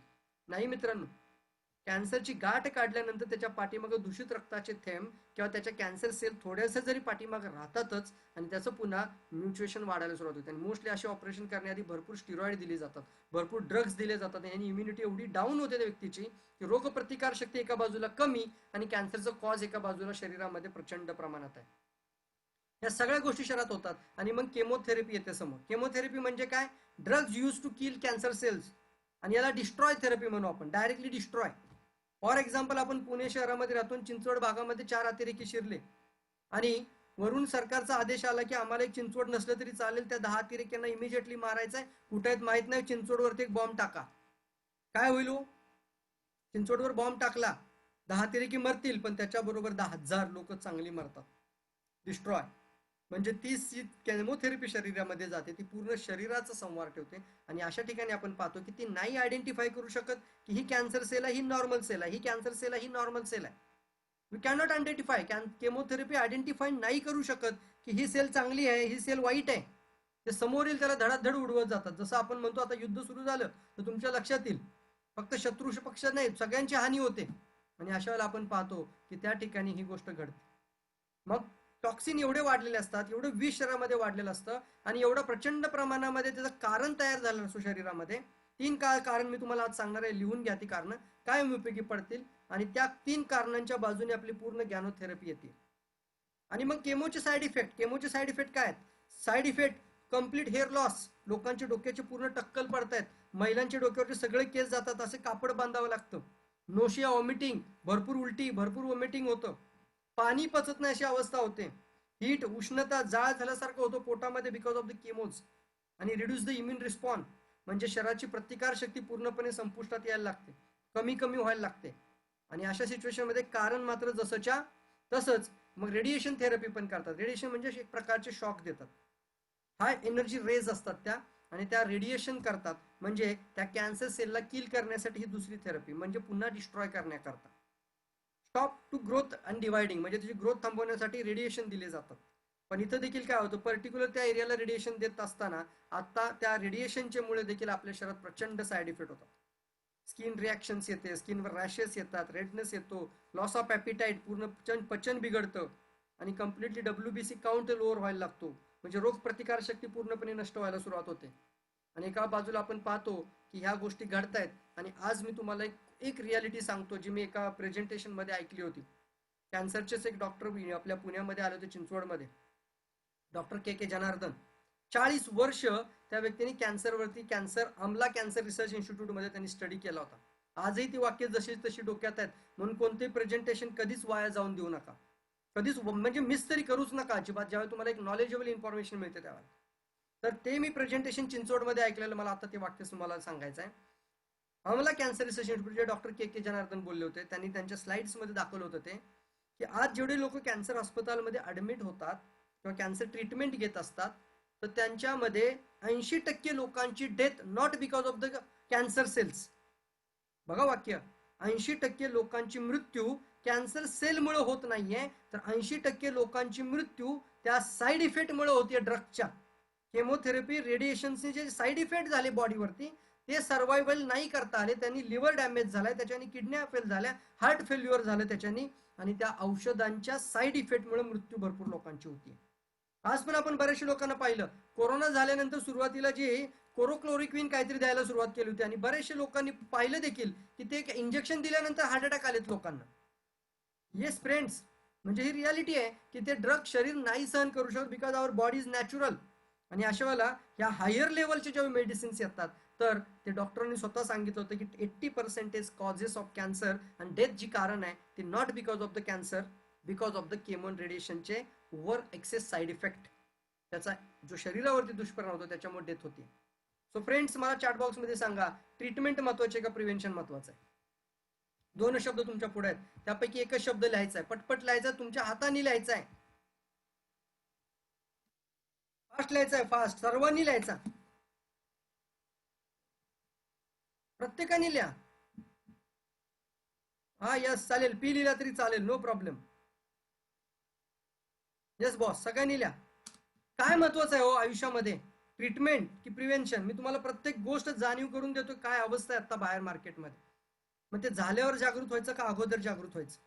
नाही मित्रांनो. कॅन्सरची गाठ काढल्यानंतर त्याच्या पाठीमागे दूषित रक्ताचे थेंब किंवा त्याच्या कॅन्सर सेल थोड्याशा जरी पाठीमागे राहतातच आणि त्याचं पुन्हा म्युटेशन वाढायला सुरुवात होते. आणि मोस्टली असे ऑपरेशन करण्याआधी भरपूर स्टिरॉइड दिले जातात, भरपूर ड्रग्स दिले जातात. आणि इम्युनिटी एवढी डाऊन होते त्या व्यक्तीची की रोगप्रतिकार शक्ती एका बाजूला कमी आणि कॅन्सरचं कॉज एका बाजूला शरीरामध्ये प्रचंड प्रमाणात आहे. या सगळ्या गोष्टी शरीरात होतात. आणि मग केमोथेरपी येते समोर. केमोथेरपी म्हणजे काय, drugs use to kill cancer cells. आणि याला डिस्ट्रॉय थेरपी म्हणू आपण, डायरेक्टली डिस्ट्रॉय. फॉर एक्झाम्पल, आपण पुणे शहरामध्ये राहतो, चिंचवड भागामध्ये 4 अतिरेकी शिरले आणि वरून सरकारचा आदेश आला की आम्हाला एक चिंचवड नसलं तरी चालेल, त्या 10 अतिरेक्यांना इमिजिएटली मारायचंय, कुठे आहेत माहित नाही, चिंचवडवरती एक बॉम्ब टाका. काय होईल हो? चिंचवडवर बॉम्ब टाकला, 10 अतिरेकी मरतील, पण त्याच्याबरोबर 10,000 लोक चांगली मरतात. डिस्ट्रॉय. म्हणजे ती केमोथेरपी शरीरामध्ये जाते, ती पूर्ण शरीराचा संवार ठेवते. आणि अशा ठिकाणी आपण पाहतो की ती नाही आयडेंटिफाय करू शकत की ही कॅन्सर सेल आहे, ही नॉर्मल सेल आहे, ही कॅन्सर सेल आहे, ही नॉर्मल सेल आहे. We cannot identify. Chemotherapy identify नाही करू शकत की ही सेल चांगली आहे, ही सेल वाईट आहे. ते समोर येईल त्याला धडाधड उडवत जातात. जसं आपण म्हणतो आता युद्ध सुरू झालं तर तुमच्या लक्षात येईल फक्त शत्रू पक्ष नाही, सगळ्यांची हानी होते. आणि अशा वेळेला आपण पाहतो की त्या ठिकाणी ही गोष्ट घडते. मग टॉक्सिन एवढे वाढलेले असतात, एवढं विष शरीरामध्ये वाढलेलं असतं आणि एवढं प्रचंड प्रमाणामध्ये त्याचं कारण तयार झालं असतो शरीरामध्ये. 3 कारण मी तुम्हाला आज सांगणार आहे, लिहून घ्या ती कारणं काय उपयोगी पडतील. आणि त्या 3 कारणांच्या बाजूने आपली पूर्ण गॅनोथेरपी येते. आणि मग केमोचे साईड इफेक्ट काय आहेत? Side effect complete hair loss, लोकांच्या डोक्याचे पूर्ण टक्कल पडतायत, महिलांच्या डोक्यावरचे सगळे केस जातात, असे कापड बांधावं लागतं. नोशिया, वॉमिटिंग, भरपूर उलटी, भरपूर वॉमिटिंग होतं, पाणी पचत नाही अशी अवस्था होते, हीट, उष्णता, जाळ झाल्यासारखं होतं पोटामध्ये बिकॉज ऑफ द केमोज. आणि रिड्यूस द इम्युन रिस्पॉन्स, म्हणजे शरीराची प्रतिकार शक्ती पूर्णपणे संपुष्टात यायला लागते, कमी कमी व्हायला लागते. आणि अशा सिच्युएशनमध्ये कारण मात्र जसंच्या तसंच मग रेडिएशन थेरपी पण करतात. रेडिएशन म्हणजे एक प्रकारचे शॉक देतात, हाय एनर्जी रेज असतात त्या, आणि त्या रेडिएशन करतात. म्हणजे त्या कॅन्सर सेलला किल करण्यासाठी ही दुसरी थेरपी, म्हणजे पुन्हा डिस्ट्रॉय करण्याकरता. Stop to growth and dividing, म्हणजे त्याची ग्रोथ थांबवण्यासाठी रेडिएशन दिले जातात. पण इथं देखील काय होतं, पर्टिक्युलर त्या एरियाला रेडिएशन देत असताना आता त्या रेडिएशनच्या मुळे देखील आपल्या शरीरात प्रचंड साईड इफेक्ट होतात. स्किन रिॲक्शन्स येते, स्किनवर रॅशेस येतात, रेडनेस येतो, लॉस ऑफ ॲपिटाईट, पूर्ण पचन बिघडतं आणि कम्प्लिटली WBC काउंट लोअर व्हायला लागतो, म्हणजे रोग प्रतिकारशक्ती पूर्णपणे नष्ट व्हायला सुरुवात होते. आणि एका बाजूला आपण पाहतो की ह्या गोष्टी घडतायत. आणि आज मी तुम्हाला एक रियालिटी सांगतो जी मी एका प्रेझेंटेशनमध्ये ऐकली होती. कॅन्सरचेच एक डॉक्टर आपल्या पुण्यामध्ये आले होते, चिंचवडमध्ये, डॉक्टर के जनार्दन. 40 वर्ष त्या व्यक्तीने कॅन्सरवरती, अमला कॅन्सर रिसर्च इन्स्टिट्यूटमध्ये त्यांनी स्टडी केला होता. आजही ती वाक्य जशी तशी डोक्यात आहेत. म्हणून कोणते प्रेझेंटेशन कधीच वाया जाऊन देऊ नका, कधीच म्हणजे मिस तरी करूच नका अजिबात, ज्यावेळी तुम्हाला एक नॉलेजेबल इन्फॉर्मेशन मिळते त्यावेळेला. तर ते मी प्रेझेंटेशन चिंचवडमध्ये ऐकलेलं, मला आता ते वाक्य तुम्हाला सांगायचं आहे. आम्हाला कॅन्सर रिसर्च इन्स्टिट्यूटचे डॉक्टर के जनार्दन बोलले होते. त्यांनी त्यांच्या स्लाइड्समध्ये दाखवलं होतं ते की आज जेवढे लोक कॅन्सर हॉस्पिटलमध्ये ऍडमिट होतात किंवा कॅन्सर ट्रीटमेंट घेत असतात, तर त्यांच्यामध्ये 80% लोकांची death not because of the cancer cells. बघा वाक्य, 80% लोकांची मृत्यू कॅन्सर सेलमुळे होत नाहीये, तर 80% लोकांची मृत्यू त्या साईड इफेक्टमुळे होतीये ड्रगच्या. केमोथेरपी, रेडिएशनचे जे साईड इफेक्ट झाले बॉडीवरती, ते सर्वायवल नाही करता आले. त्यांनी लिव्हर डॅमेज झालाय, त्याच्याने किडन्या फेल झाल्या, हार्ट फेल्युअर झालं त्याच्यानी, आणि त्या औषधांच्या साईड इफेक्टमुळे मृत्यू भरपूर लोकांची होती. आज पण आपण बऱ्याचशा लोकांना पाहिलं, कोरोना झाल्यानंतर सुरुवातीला जे कोरोक्लोरिक्विन काहीतरी द्यायला सुरुवात केली होती, आणि बऱ्याचशा लोकांनी पाहिलं देखील की ते इंजेक्शन दिल्यानंतर हार्ट अटॅक आलेत लोकांना. येस फ्रेंड्स, म्हणजे ही रियालिटी आहे की ते ड्रग शरीर नाही सहन करू शकत because our body is natural. आणि अशा वेळेला ह्या हायर लेवलचे जेव्हा मेडिसिन्स येतात, तर ते डॉक्टरांनी स्वतः सांगितलं होतं की 80% कॉजेस ऑफ कॅन्सर आणि डेथ जी कारण आहे ती not because of the cancer, because of the chemo रेडिएशनचे ओव्हर एक्सेस साईड इफेक्ट, त्याचा जो शरीरावरती दुष्परिणाम होतो त्याच्यामुळे डेथ होती. सो फ्रेंड्स, मला चॅट बॉक्समध्ये सांगा, ट्रीटमेंट महत्वाचे का प्रिव्हेन्शन महत्वाचं आहे? 2 शब्द तुमच्या पुढे आहेत, त्यापैकी एकच शब्द लिहायचा आहे, पटपट लिहायचा, तुमच्या हाताने लिहायचा आहे, फास्ट लिहायचा आहे, फास्ट सर्वांनी लिहायचा, प्रत्येकाने लिहा. हा यस चालेल, पी लिहिला तरी चालेल, नो प्रॉब्लेम. येस बॉस, सगळ्यांनी लिहा. काय महत्वाचं आहे हो आयुष्यामध्ये, ट्रीटमेंट की प्रिव्हेन्शन? मी तुम्हाला प्रत्येक गोष्ट जाणीव करून देतो काय अवस्था आहे आता बाहेर मार्केटमध्ये. मग ते झाल्यावर जागृत व्हायचं का अगोदर जागृत व्हायचं?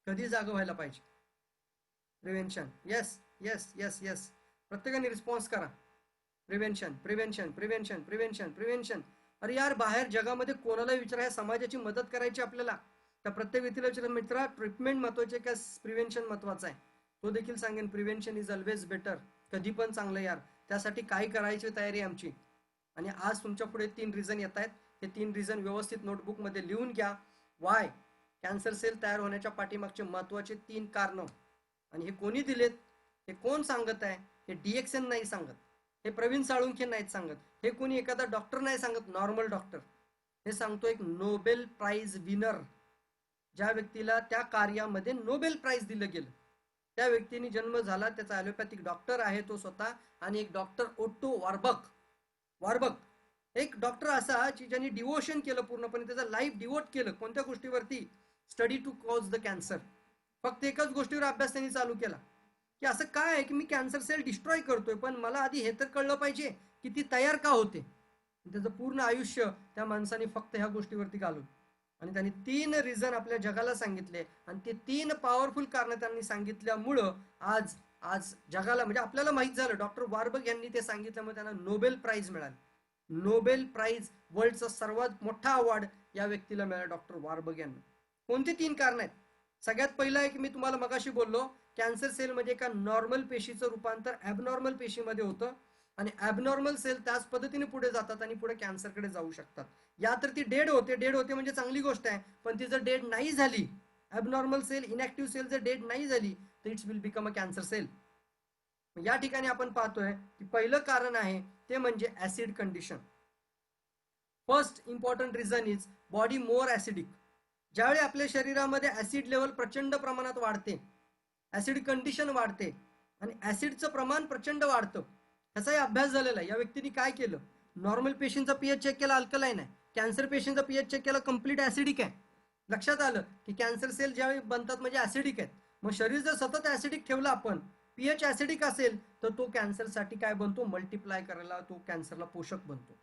कधी जाग व्हायला पाहिजे? Prevention. Yes yes yes yes, प्रत्येकाने रिस्पॉन्स करा. Prevention prevention prevention prevention prevention. अरे यार, बाहेर जगामध्ये कोणाला विचारा, समाजाची मदत करायची आपल्याला, त्या प्रत्येक व्यक्तीला विचारा, मित्रा ट्रीटमेंट महत्वाचे का प्रिव्हेन्शन महत्वाचं आहे? तो देखील सांगेन प्रिव्हेन्शन इज ऑलवेज बेटर, कधी पण चांगलं यार. त्यासाठी काय करायची तयारी आमची. आणि आज तुमच्या पुढे 3 रिझन येत आहेत. हे 3 रिझन व्यवस्थित नोटबुकमध्ये लिहून घ्या. वाय कॅन्सर सेल तयार होण्याच्या पाठीमागचे महत्वाचे 3 कारण. आणि हे कोणी दिलेत, हे कोण सांगत आहे? हे DXN नाही सांगत, हे प्रवीण साळुंखे नाहीत सांगत, हे कोणी एखादा डॉक्टर नाही सांगत, नॉर्मल डॉक्टर. हे सांगतो एक नोबेल प्राइज विनर, ज्या व्यक्तीला त्या कार्यामध्ये नोबेल प्राइज दिलं गेलं. त्या व्यक्तीने जन्म झाला, त्याचा ॲलोपॅथिक डॉक्टर आहे तो स्वतः, आणि एक डॉक्टर ओट्टो वॉर्बक एक डॉक्टर असा की ज्यांनी डिवोशन केलं, पूर्णपणे त्याचं लाईफ डिवोट केलं कोणत्या गोष्टीवरती, study to cause the cancer. फक्त एकच गोष्टीवर अभ्यास त्यांनी चालू केला की असं काय आहे की मी कॅन्सर सेल डिस्ट्रॉय करतोय, पण मला आधी हे तर कळलं पाहिजे की ती तयार का होते. त्याचं पूर्ण आयुष्य त्या माणसाने फक्त ह्या गोष्टीवरती घालून, आणि त्यांनी 3 रिझन आपल्या जगाला सांगितले, आणि ते 3 पॉवरफुल कारण त्यांनी सांगितल्यामुळं आज आज जगाला म्हणजे आपल्याला माहित झालं. डॉक्टर वार्बग यांनी ते सांगितल्यामुळे त्यांना नोबेल प्राइज मिळाली. नोबेल प्राइज, वर्ल्डचा सर्वात मोठा अवॉर्ड या व्यक्तीला मिळाला, डॉक्टर वार्बग यांना. कोणते 3 कारण आहेत? सगळ्यात पहिलं आहे की मी तुम्हाला मगाशी बोललो, कॅन्सर सेल म्हणजे एका नॉर्मल पेशीचं रूपांतर ॲबनॉर्मल पेशीमध्ये होतं, आणि ॲबनॉर्मल सेल त्याच पद्धतीने पुढे जातात आणि पुढे कॅन्सरकडे जाऊ शकतात. या तर ती डेड होते म्हणजे चांगली गोष्ट आहे, पण ती जर डेड नाही झाली, ॲबनॉर्मल सेल, इनॅक्टिव्ह सेल जर डेड नाही झाली, तर it's will become a cancer cell. या ठिकाणी आपण पाहतोय की पहिलं कारण आहे ते म्हणजे acid condition. First important reason is body more acidic. ज्यावेळी आपल्या शरीरामध्ये ऍसिड लेवल प्रचंड प्रमाणात वाढते, ऍसिड कंडिशन वाढते, आणि ऍसिडचं प्रमाण प्रचंड वाढतं. ह्याचाही अभ्यास झालेला आहे. या व्यक्तीने काय केलं, नॉर्मल पेशंटचा पीएच चेक केला, अल्कलाईन आहे. कॅन्सर पेशंटचा पीएच चेक केला, कम्प्लीट ऍसिडिक आहे. लक्षात आलं की कॅन्सर सेल ज्यावेळी बनतात म्हणजे ऍसिडिक आहेत. मग शरीर जर सतत ऍसिडिक ठेवलं आपण, पीएच ऍसिडिक असेल, तर तो कॅन्सरसाठी काय बनतो, मल्टिप्लाय करायला तो कॅन्सरला पोषक बनतो.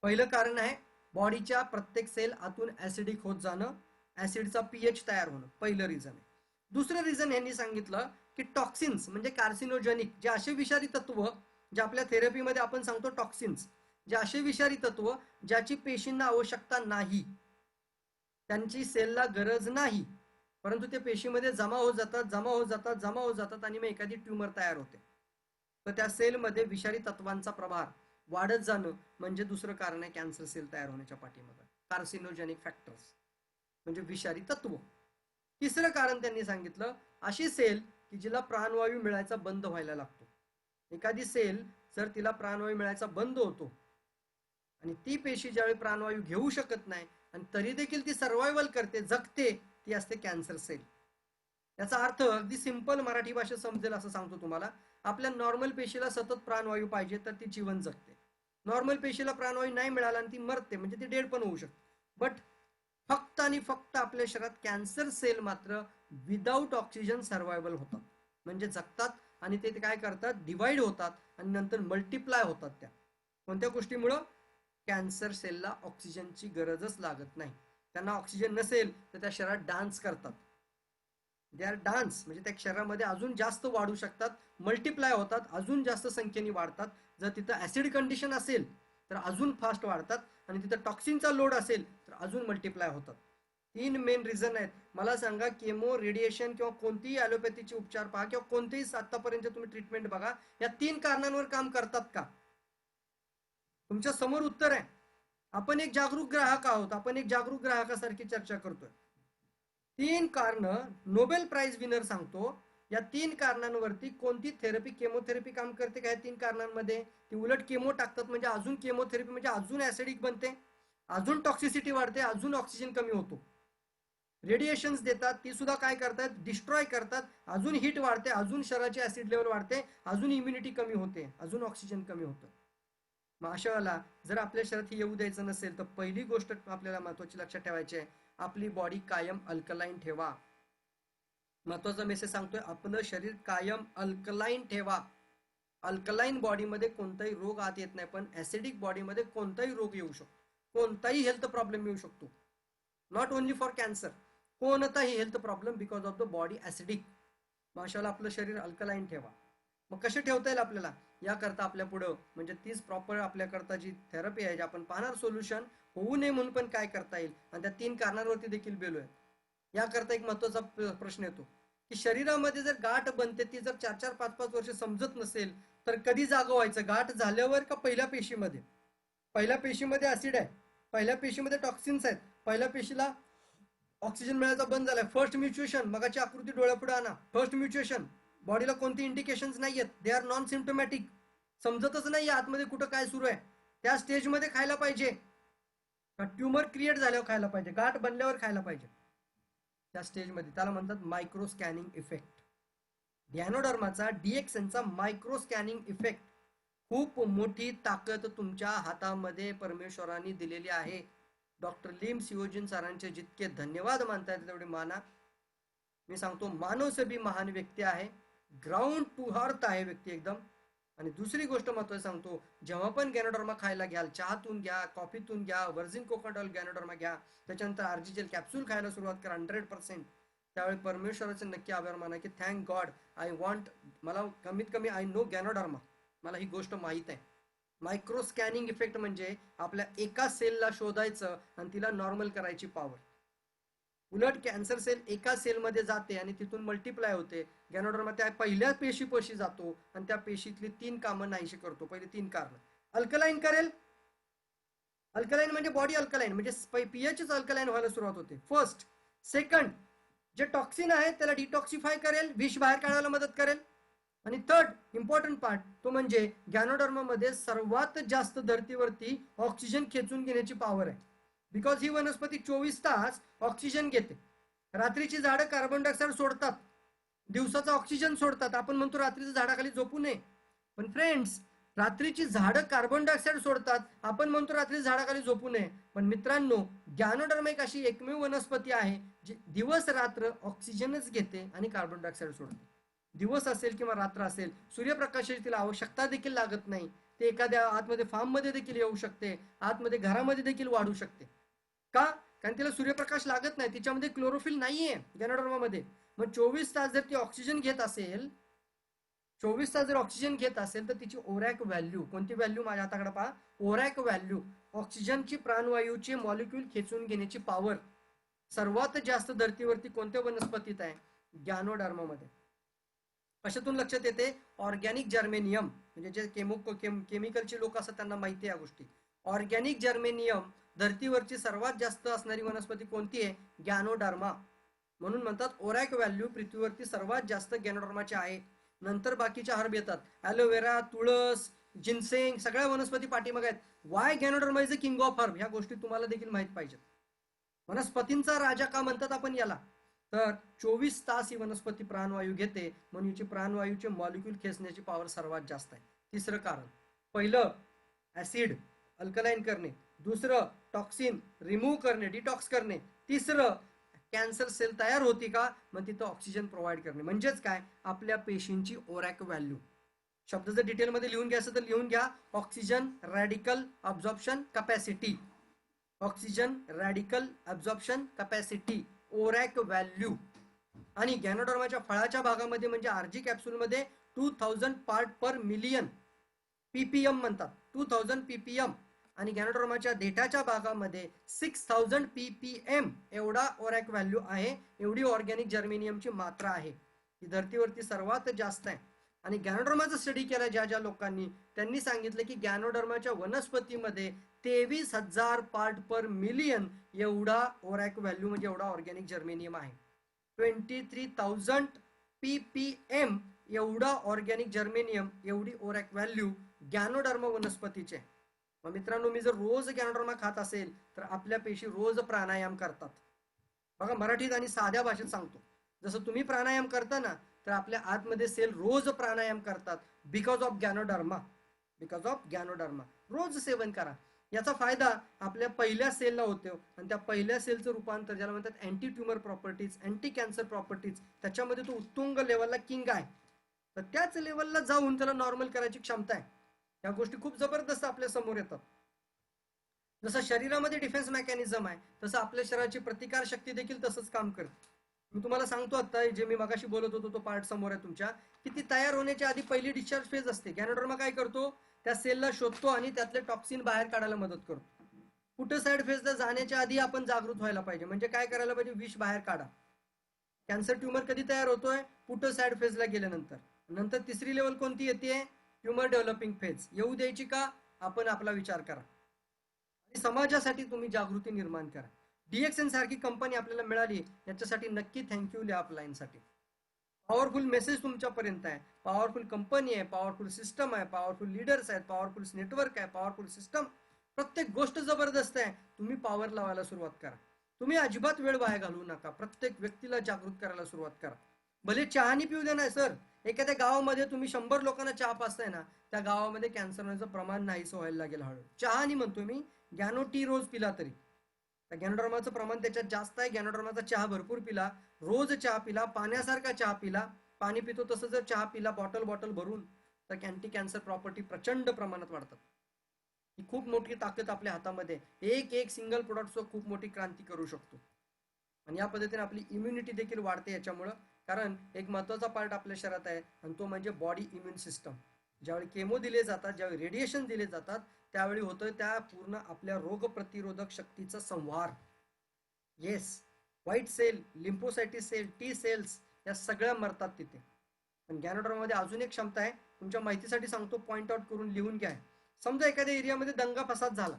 पहिलं कारण आहे बॉडीच्या प्रत्येक सेल आतून ऍसिडिक होत जाणं, ऍसिडचा पीएच तयार होणं, पहिलं रिझन आहे. दुसरं रिझन यांनी सांगितलं की टॉक्सिन्स म्हणजे कार्सिनोजेनिक, जे असे विषारी तत्व, जे आपल्या थेरपीमध्ये आपण सांगतो टॉक्सिन्स, जे असे विषारी तत्व ज्याची पेशींना आवश्यकता नाही, त्यांची सेलला गरज नाही, परंतु ते पेशीमध्ये जमा होत जातात आणि मग एखादी ट्यूमर तयार होते. तर त्या सेलमध्ये विषारी तत्वांचा प्रभार वाढत जाणं म्हणजे दुसरं कारण आहे कॅन्सर सेल तयार होण्याच्या पाठीमागे, कार्सिनोजेनिक फॅक्टर्स म्हणजे विषारी तत्व. तिसरं कारण त्यांनी सांगितलं, अशी सेल की जिला प्राणवायू मिळायचा बंद व्हायला लागतो. एखादी सेल जर तिला प्राणवायू मिळायचा बंद होतो आणि ती पेशी ज्यावेळी प्राणवायू घेऊ शकत नाही आणि तरी देखील ती सर्वायवल करते, जगते, ती असते कॅन्सर सेल. याचा अर्थ अगदी सिंपल मराठी भाषेत समजेल असं सांगतो तुम्हाला. आपल्या नॉर्मल पेशीला सतत प्राणवायू पाहिजे तर ती जीवन जगते. नॉर्मल पेशीला प्राणवायू नाही मिळाला आणि ती मरते, म्हणजे ती डेड पण होऊ शकते. बट फक्त आणि फक्त आपल्या शरीरात कॅन्सर सेल मात्र विदाऊट ऑक्सिजन सर्वायवल होतात, म्हणजे जगतात, आणि ते काय करतात, डिवाइड होतात आणि नंतर मल्टिप्लाय होतात. त्या कोणत्या गोष्टीमुळं, कॅन्सर सेलला ऑक्सिजनची गरजच लागत नाही. त्यांना ऑक्सिजन नसेल तर त्या शरीरात डान्स करतात. दे आर डान्स म्हणजे त्या शरीरामध्ये अजून जास्त वाढू शकतात, मल्टिप्लाय होतात, अजून जास्त संख्येने वाढतात. जर तिथं ऍसिड कंडिशन असेल तर अजून फास्ट वाढतात, आणि तिथं टॉक्सिनचा लोड असेल तर अजून मल्टिप्लाय होतात. 3 मेन रिझन आहेत. मला सांगा, केमो, रेडिएशन किंवा कोणतीही ॲलोपॅथीचे उपचार पहा किंवा कोणतेही आतापर्यंत तुम्ही ट्रीटमेंट बघा, या 3 कारणांवर काम करतात का? तुमच्या समोर उत्तर आहे. आपण एक जागरूक ग्राहक आहोत, आपण एक जागरूक ग्राहकासारखी चर्चा करतोय. 3 कारण नोबेल प्राइज विनर सांगतो. या 3 कारणांवरती कोणती थेरपी, केमोथेरपी काम करते का? या 3 कारणांमध्ये ती उलट केमो टाकतात म्हणजे अजून केमोथेरपी म्हणजे अजून ऍसिडिक बनते, अजून टॉक्सिसिटी वाढते, अजून ऑक्सिजन कमी होतो. रेडिएशन्स देतात, ती सुद्धा काय करतात, डिस्ट्रॉय करतात, अजून हीट वाढते, अजून शरीराची ऍसिड लेवल वाढते, अजून इम्युनिटी कमी होते, अजून ऑक्सिजन कमी होतं. मग अशा वेळेला जर आपल्या शरीरात येऊ द्यायचं नसेल तर पहिली गोष्ट आपल्याला महत्वाची लक्षात ठेवायची आहे, आपली बॉडी कायम अल्कलाईन ठेवा. महत्वाचा मेसेज सांगतोय, आपलं शरीर कायम अल्कलाईन ठेवा. अल्कलाईन बॉडीमध्ये कोणताही रोग आत येत नाही, पण ऍसिडिक बॉडीमध्ये कोणताही रोग येऊ शकतो, कोणताही हेल्थ प्रॉब्लेम येऊ शकतो. नॉट ओनली फॉर कॅन्सर, कोणताही health problem because of the body acidic. मग अशाला आपलं शरीर अल्कलाईन ठेवा. मग कसे ठेवता येईल आपल्याला, याकरता आपल्या पुढं म्हणजे तीच प्रॉपर आपल्याकरता जी थेरपी आहे, जे आपण पाहणार सोल्युशन होऊ नये म्हणून पण काय करता येईल, आणि त्या 3 कारणांवरती देखील बोलूया. याकरता एक महत्वाचा प्रश्न येतो की शरीरामध्ये जर गाठ बनते, ती जर 4-4, 5-5 वर्ष समजत नसेल तर कधी जागं व्हायचं, गाठ झाल्यावर का पहिल्या पेशीमध्ये? पहिल्या पेशीमध्ये ऍसिड आहे, पहिल्या पेशीमध्ये टॉक्सिन्स आहेत, पहिल्या पेशीला ऑक्सिजन मिळायचा बंद झालाय. फर्स्ट म्युच्युएशन, मगाची आकृती डोळ्यापुढे आणा. फर्स्ट म्युच्युएशन, बॉडीला कोणती इंडिकेशन्स नाही आहेत, दे आर नॉन सिम्टोमॅटिक, समजतच नाही आतमध्ये कुठं काय सुरू आहे. त्या स्टेजमध्ये खायला पाहिजे का ट्यूमर क्रिएट झाल्यावर खायला पाहिजे, गाठ बनल्यावर खायला पाहिजे? त्या स्टेजमध्ये त्याला म्हणतात मायक्रो स्कॅनिंग इफेक्ट. गॅनोडर्माचा डीएक्सएनचा मायक्रो स्कॅनिंग इफेक्ट, खूप मोठी ताकद तुमच्या हातामध्ये परमेश्वरांनी दिलेली आहे. डॉक्टर लिम सिओजिन सरांचे जितके धन्यवाद मानता येते तेवढे माना. मी सांगतो मानव से भी महान व्यक्ती आहे, ग्राउंड टू अर्थ आहे व्यक्ती एकदम. आणि दुसरी गोष्ट महत्वाची सांगतो, जेव्हा पण गॅनोडर्मा खायला घ्याल, चहातून घ्या, कॉफीतून घ्या, व्हर्जिन कोकोनट ऑइल गॅनोडर्मा घ्या, त्याच्यानंतर आरजीजेल कॅप्सूल खायला सुरुवात करा 100%. त्यावेळी परमेश्वराचे नक्की आभार माना की थँक गॉड आय वॉन्ट, मला कमीत कमी आय नो गॅनोडर्मा, मला ही गोष्ट माहीत आहे. मायक्रो स्कॅनिंग इफेक्ट म्हणजे आपल्या एका सेलला शोधायचं आणि तिला नॉर्मल करायची पॉवर. उलट कॅन्सर सेल एका सेलमध्ये जाते आणि तिथून मल्टिप्लाय होते. गॅनोडर्मा त्या पहिल्या पेशीपाशी जातो आणि त्या पेशीतली 3 कामं नाहीशी करतो. पहिले 3 कारण. अल्कलाईन करेल, अल्कलाईन म्हणजे बॉडी अल्कलाईन, म्हणजे पीएचच अल्कलाईन व्हायला सुरुवात होते फर्स्ट. सेकंड, जे टॉक्सिन आहे त्याला डिटॉक्सिफाय करेल, विष बाहेर काढायला मदत करेल. आणि थर्ड इम्पॉर्टंट पार्ट तो म्हणजे गॅनोडर्मामध्ये सर्वात जास्त धर्तीवरती ऑक्सिजन खेचून घेण्याची पॉवर आहे. बिकॉज ही वनस्पती 24 तास ऑक्सिजन घेते. रात्रीची झाडं कार्बन डायऑक्साईड सोडतात, दिवसाचा ऑक्सिजन सोडतात. आपण म्हणतो रात्रीच्या झाडाखाली झोपू नये, पण फ्रेंड्स रात्रीची झाडं कार्बन डायऑक्साईड सोडतात, आपण म्हणतो रात्री झाडाखाली झोपू नये. पण मित्रांनो, गॅनोडर्मा एक अशी एकमेव वनस्पती आहे जी दिवस रात्र ऑक्सिजनच घेते आणि कार्बन डायऑक्साईड सोडते. दिवस असेल किंवा रात्र असेल, सूर्यप्रकाशाची तिला आवश्यकता देखील लागत नाही. ते एखाद्या आतमध्ये फार्ममध्ये देखील येऊ शकते, आतमध्ये घरामध्ये देखील वाढू शकते. का? कारण तिला सूर्यप्रकाश लागत नाही, तिच्यामध्ये क्लोरोफिल नाहीये गॅनोडर्मामध्ये. मग 24 तास जर ती ऑक्सिजन घेत असेल, 24 तास जर ऑक्सिजन घेत असेल तर तिची ओरॅक व्हॅल्यू, कोणती व्हॅल्यू माझ्या हाताकडे पहा, ओरॅक व्हॅल्यू, ऑक्सिजनची प्राणवायूचे मॉलिक्यूल खेचून घेण्याची पॉवर सर्वात जास्त धर्तीवरती कोणत्या वनस्पतीत आहे? गॅनोडर्मामध्ये. कशातून लक्षात येते? ऑर्गॅनिक जर्मेनियम, म्हणजे जे केमिकलचे लोक असतात त्यांना माहिती आहे या गोष्टी. ऑर्गॅनिक जर्मेनियम धर्तीवरची सर्वात जास्त असणारी वनस्पती कोणती आहे? गॅनोडर्मा. म्हणून म्हणतात ओरॅक व्हॅल्यू पृथ्वीवरती सर्वात जास्त गॅनोडर्माची आहे. नंतर बाकीच्या हर्ब येतात, ॲलोवेरा, तुळस, जिन्सेंग, सगळ्या वनस्पती पाठीमागे आहेत. Why ganoderma is a king of herb, ह्या गोष्टी तुम्हाला देखील माहित पाहिजेत. वनस्पतींचा राजा का म्हणतात आपण याला? तर 24 तास ही वनस्पती प्राणवायू घेते, म्हणून हिची प्राणवायूचे मॉलिक्यूल खेचण्याची पॉवर सर्वात जास्त आहे. तिसरं कारण, पहिलं ऍसिड अल्कलाईन करणे, दुसरं टॉक्सिन रिमूव्ह करणे, डिटॉक्स करणे, तिसरं कॅन्सर सेल तयार होती का मग तिथं ऑक्सिजन प्रोव्हाइड करणे. म्हणजेच काय? आपल्या पेशींची ओरॅक व्हॅल्यू. शब्द जर डिटेलमध्ये लिहून घ्यायचं तर लिहून घ्या, oxygen radical absorption capacity, oxygen radical absorption capacity, ORAC value. आणि गॅनोडर्माच्या फळाच्या भागामध्ये म्हणजे आरजी कॅप्सूलमध्ये 2000 पार्ट पर मिलियन, पीपीएम म्हणतात, 2000 पीपीएम. आणि गॅनोडर्माच्या देठाच्या भागामध्ये 6000 पीपीएम एवढा ओरॅक व्हॅल्यू आहे. एवढी ऑर्गॅनिक जर्मेनियमची मात्रा आहे, ही धर्तीवरती सर्वात जास्त आहे. आणि गॅनोडर्माचा स्टडी केला ज्या ज्या लोकांनी, त्यांनी सांगितलं की गॅनोडर्माच्या वनस्पतीमध्ये 23,000 पार्ट पर मिलियन एवढा ओरॅक व्हॅल्यू म्हणजे एवढा ऑर्गॅनिक जर्मेनियम आहे. 23,000 पीपीएम एवढा ऑर्गॅनिक जर्मेनियम, एवढी ओरॅक व्हॅल्यू गॅनोडर्मा वनस्पतीचे. मग मित्रांनो, मी जर रोज गॅनोडर्मा खात असेल तर आपल्या पेशी रोज प्राणायाम करतात. बघा मराठीत आणि साध्या भाषेत सांगतो, जसं तुम्ही प्राणायाम करता ना, तर आपल्या आतमध्ये सेल रोज प्राणायाम करतात. Because of ganoderma, because of ganoderma. रोज सेवन करा. याचा फायदा आपल्या पहिल्या सेलला होतो आणि त्या पहिल्या सेलचं रूपांतर ज्याला म्हणतात anti tumour properties, anti cancer properties, त्याच्यामध्ये तो उत्तुंग लेवलला किंग आहे. तर त्याच लेवलला जाऊन त्याला नॉर्मल करायची क्षमता आहे. या गोष्टी खूप जबरदस्त आपल्या समोर येतात. जसं शरीरामध्ये डिफेन्स मेकॅनिझम आहे, तसं आपल्या शरीराची प्रतिकार शक्ती देखील तसंच काम करते. मी तुम्हाला सांगतो आता, जे मी मगाशी बोलत होतो तो पार्ट समोर आहे तुमच्या, की ती तयार होण्याच्या आधी पहिली डिस्चार्ज फेज असते. गॅनोडर्मा काय करतो? त्या सेलला शोधतो आणि त्यातले टॉक्सिन बाहेर काढायला मदत करतो. पुटसाइड फेजला जाण्याच्या आधी आपण जागृत व्हायला पाहिजे. म्हणजे काय करायला पाहिजे? विष बाहेर काढा. कॅन्सर ट्युमर कधी तयार होतोय? पुटसाइड फेजला गेल्यानंतर. नंतर तिसरी लेवल कोणती येते? Tumour developing phase. येऊ द्यायची का? आपण आपला विचार करा आणि समाजासाठी तुम्ही जागृती निर्माण करा. डीएक्सएन सारखी कंपनी आपल्याला मिळाली, याच्यासाठी नक्की थँक्यू लिहा अपलाईनसाठी. पॉवरफुल मेसेज तुमच्यापर्यंत आहे, पॉवरफुल कंपनी आहे, पॉवरफुल सिस्टम आहे, पॉवरफुल लीडर्स आहेत, पॉवरफुल नेटवर्क आहे, पॉवरफुल सिस्टम. प्रत्येक गोष्ट जबरदस्त आहे. तुम्ही पॉवर लावायला सुरुवात करा. तुम्ही अजिबात वेळ वाया घालवू नका. प्रत्येक व्यक्तीला जागृत करायला सुरुवात करा. भले चहानी पिऊ दे ना सर. एखाद्या गावामध्ये तुम्ही 100 लोकांना चहा पाचताय ना, त्या गावामध्ये कॅन्सर होण्याचं प्रमाण नाहीसं व्हायला लागेल हळू. चहानी म्हणतो मी, गॅनो टी रोज पिला तरी गॅनोडर्माचं प्रमाण त्याच्यात जास्त आहे. गॅनोडर्माचा चहा भरपूर पिला, रोज चहा पिला, पाण्यासारखा चहा पिला, पाणी पितो तसं जर चहा पिला बॉटल बॉटल भरून, तर अँटी कॅन्सर प्रॉपर्टी प्रचंड प्रमाणात वाढतात. ही खूप मोठी ताकद आपल्या हातामध्ये. एक एक सिंगल प्रोडक्ट खूप मोठी क्रांती करू शकतो. आणि या पद्धतीने आपली इम्युनिटी देखील वाढते याच्यामुळं. कारण एक महत्वाचा पार्ट आपल्या शरीरात आहे आणि तो म्हणजे बॉडी इम्युन सिस्टम. ज्यावेळी केमो दिले जातात, ज्यावेळी रेडिएशन दिले जातात, त्यावेळी होतं त्या पूर्ण आपल्या रोगप्रतिरोधक शक्तीचा संहार. Yes, white cell, lymphocytes cell, T cells या सगळ्या मरतात तिथे. पण गॅनोडर्मामध्ये अजून एक क्षमता आहे, तुमच्या माहितीसाठी सांगतो, पॉइंट आउट करून लिहून घ्या. समजा एखाद्या एरियामध्ये दंगा फसाद झाला,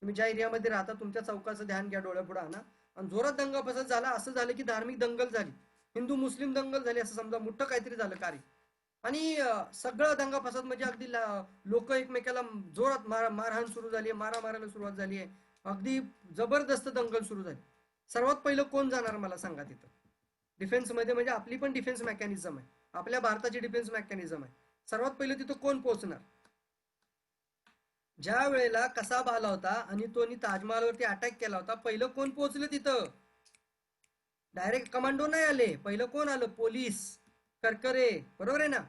तुम्ही ज्या एरियामध्ये राहता तुमच्या चौकाचं ध्यान घ्या, डोळ्यापुढे आणा, आणि जोरात दंगा फसाद झाला. असं झालं की धार्मिक दंगल झाली, हिंदू मुस्लिम दंगल झाली, असं समजा मोठं काहीतरी झालं कार्य, आणि सगळं दंगा फसाद म्हणजे अगदी लोक एकमेकाला जोरात मारहाण सुरू झाली, मारामाराला सुरुवात झाली आहे, अगदी जबरदस्त दंगल सुरू झाली. सर्वात पहिलं कोण जाणार मला सांगा तिथं? डिफेन्समध्ये, म्हणजे आपली पण डिफेन्स मेकॅनिझम आहे, आपल्या भारताची डिफेन्स मेकॅनिझम आहे. सर्वात पहिलं तिथं कोण पोहोचणार? ज्या वेळेला कसाब आला होता आणि तोनी ताजमहालवरती अटॅक केला होता, पहिलं कोण पोहोचलं तिथं? डायरेक्ट कमांडो नाही आले, पहिलं कोण आलं? पोलीस, करकरे, बरोबर आहे ना?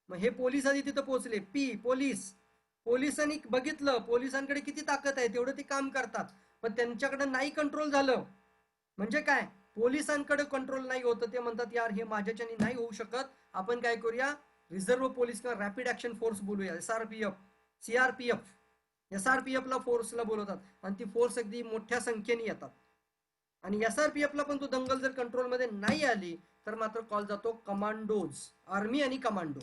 मग हे पोलीस आधी तिथं पोहोचले. पोलीस. पोलिसांनी बघितलं पोलिसांकडे किती ताकद आहे, तेवढं ते काम करतात, पण त्यांच्याकडे नाही कंट्रोल झालं. म्हणजे काय? पोलिसांकडे कंट्रोल नाही होतं, ते म्हणतात यार हे माझ्याच्याने नाही होऊ शकत, आपण काय करूया, रिझर्व्ह पोलीस किंवा रॅपिड ऍक्शन फोर्स बोलूया, SRPF, CRPF. SRPF ला फोर्सला बोलवतात आणि ती फोर्स अगदी मोठ्या संख्येने येतात. आणि SRPF ला पण तो दंगल जर कंट्रोलमध्ये नाही आली तर मात्र कॉल जातो कमांडोज, आर्मी आणि कमांडो.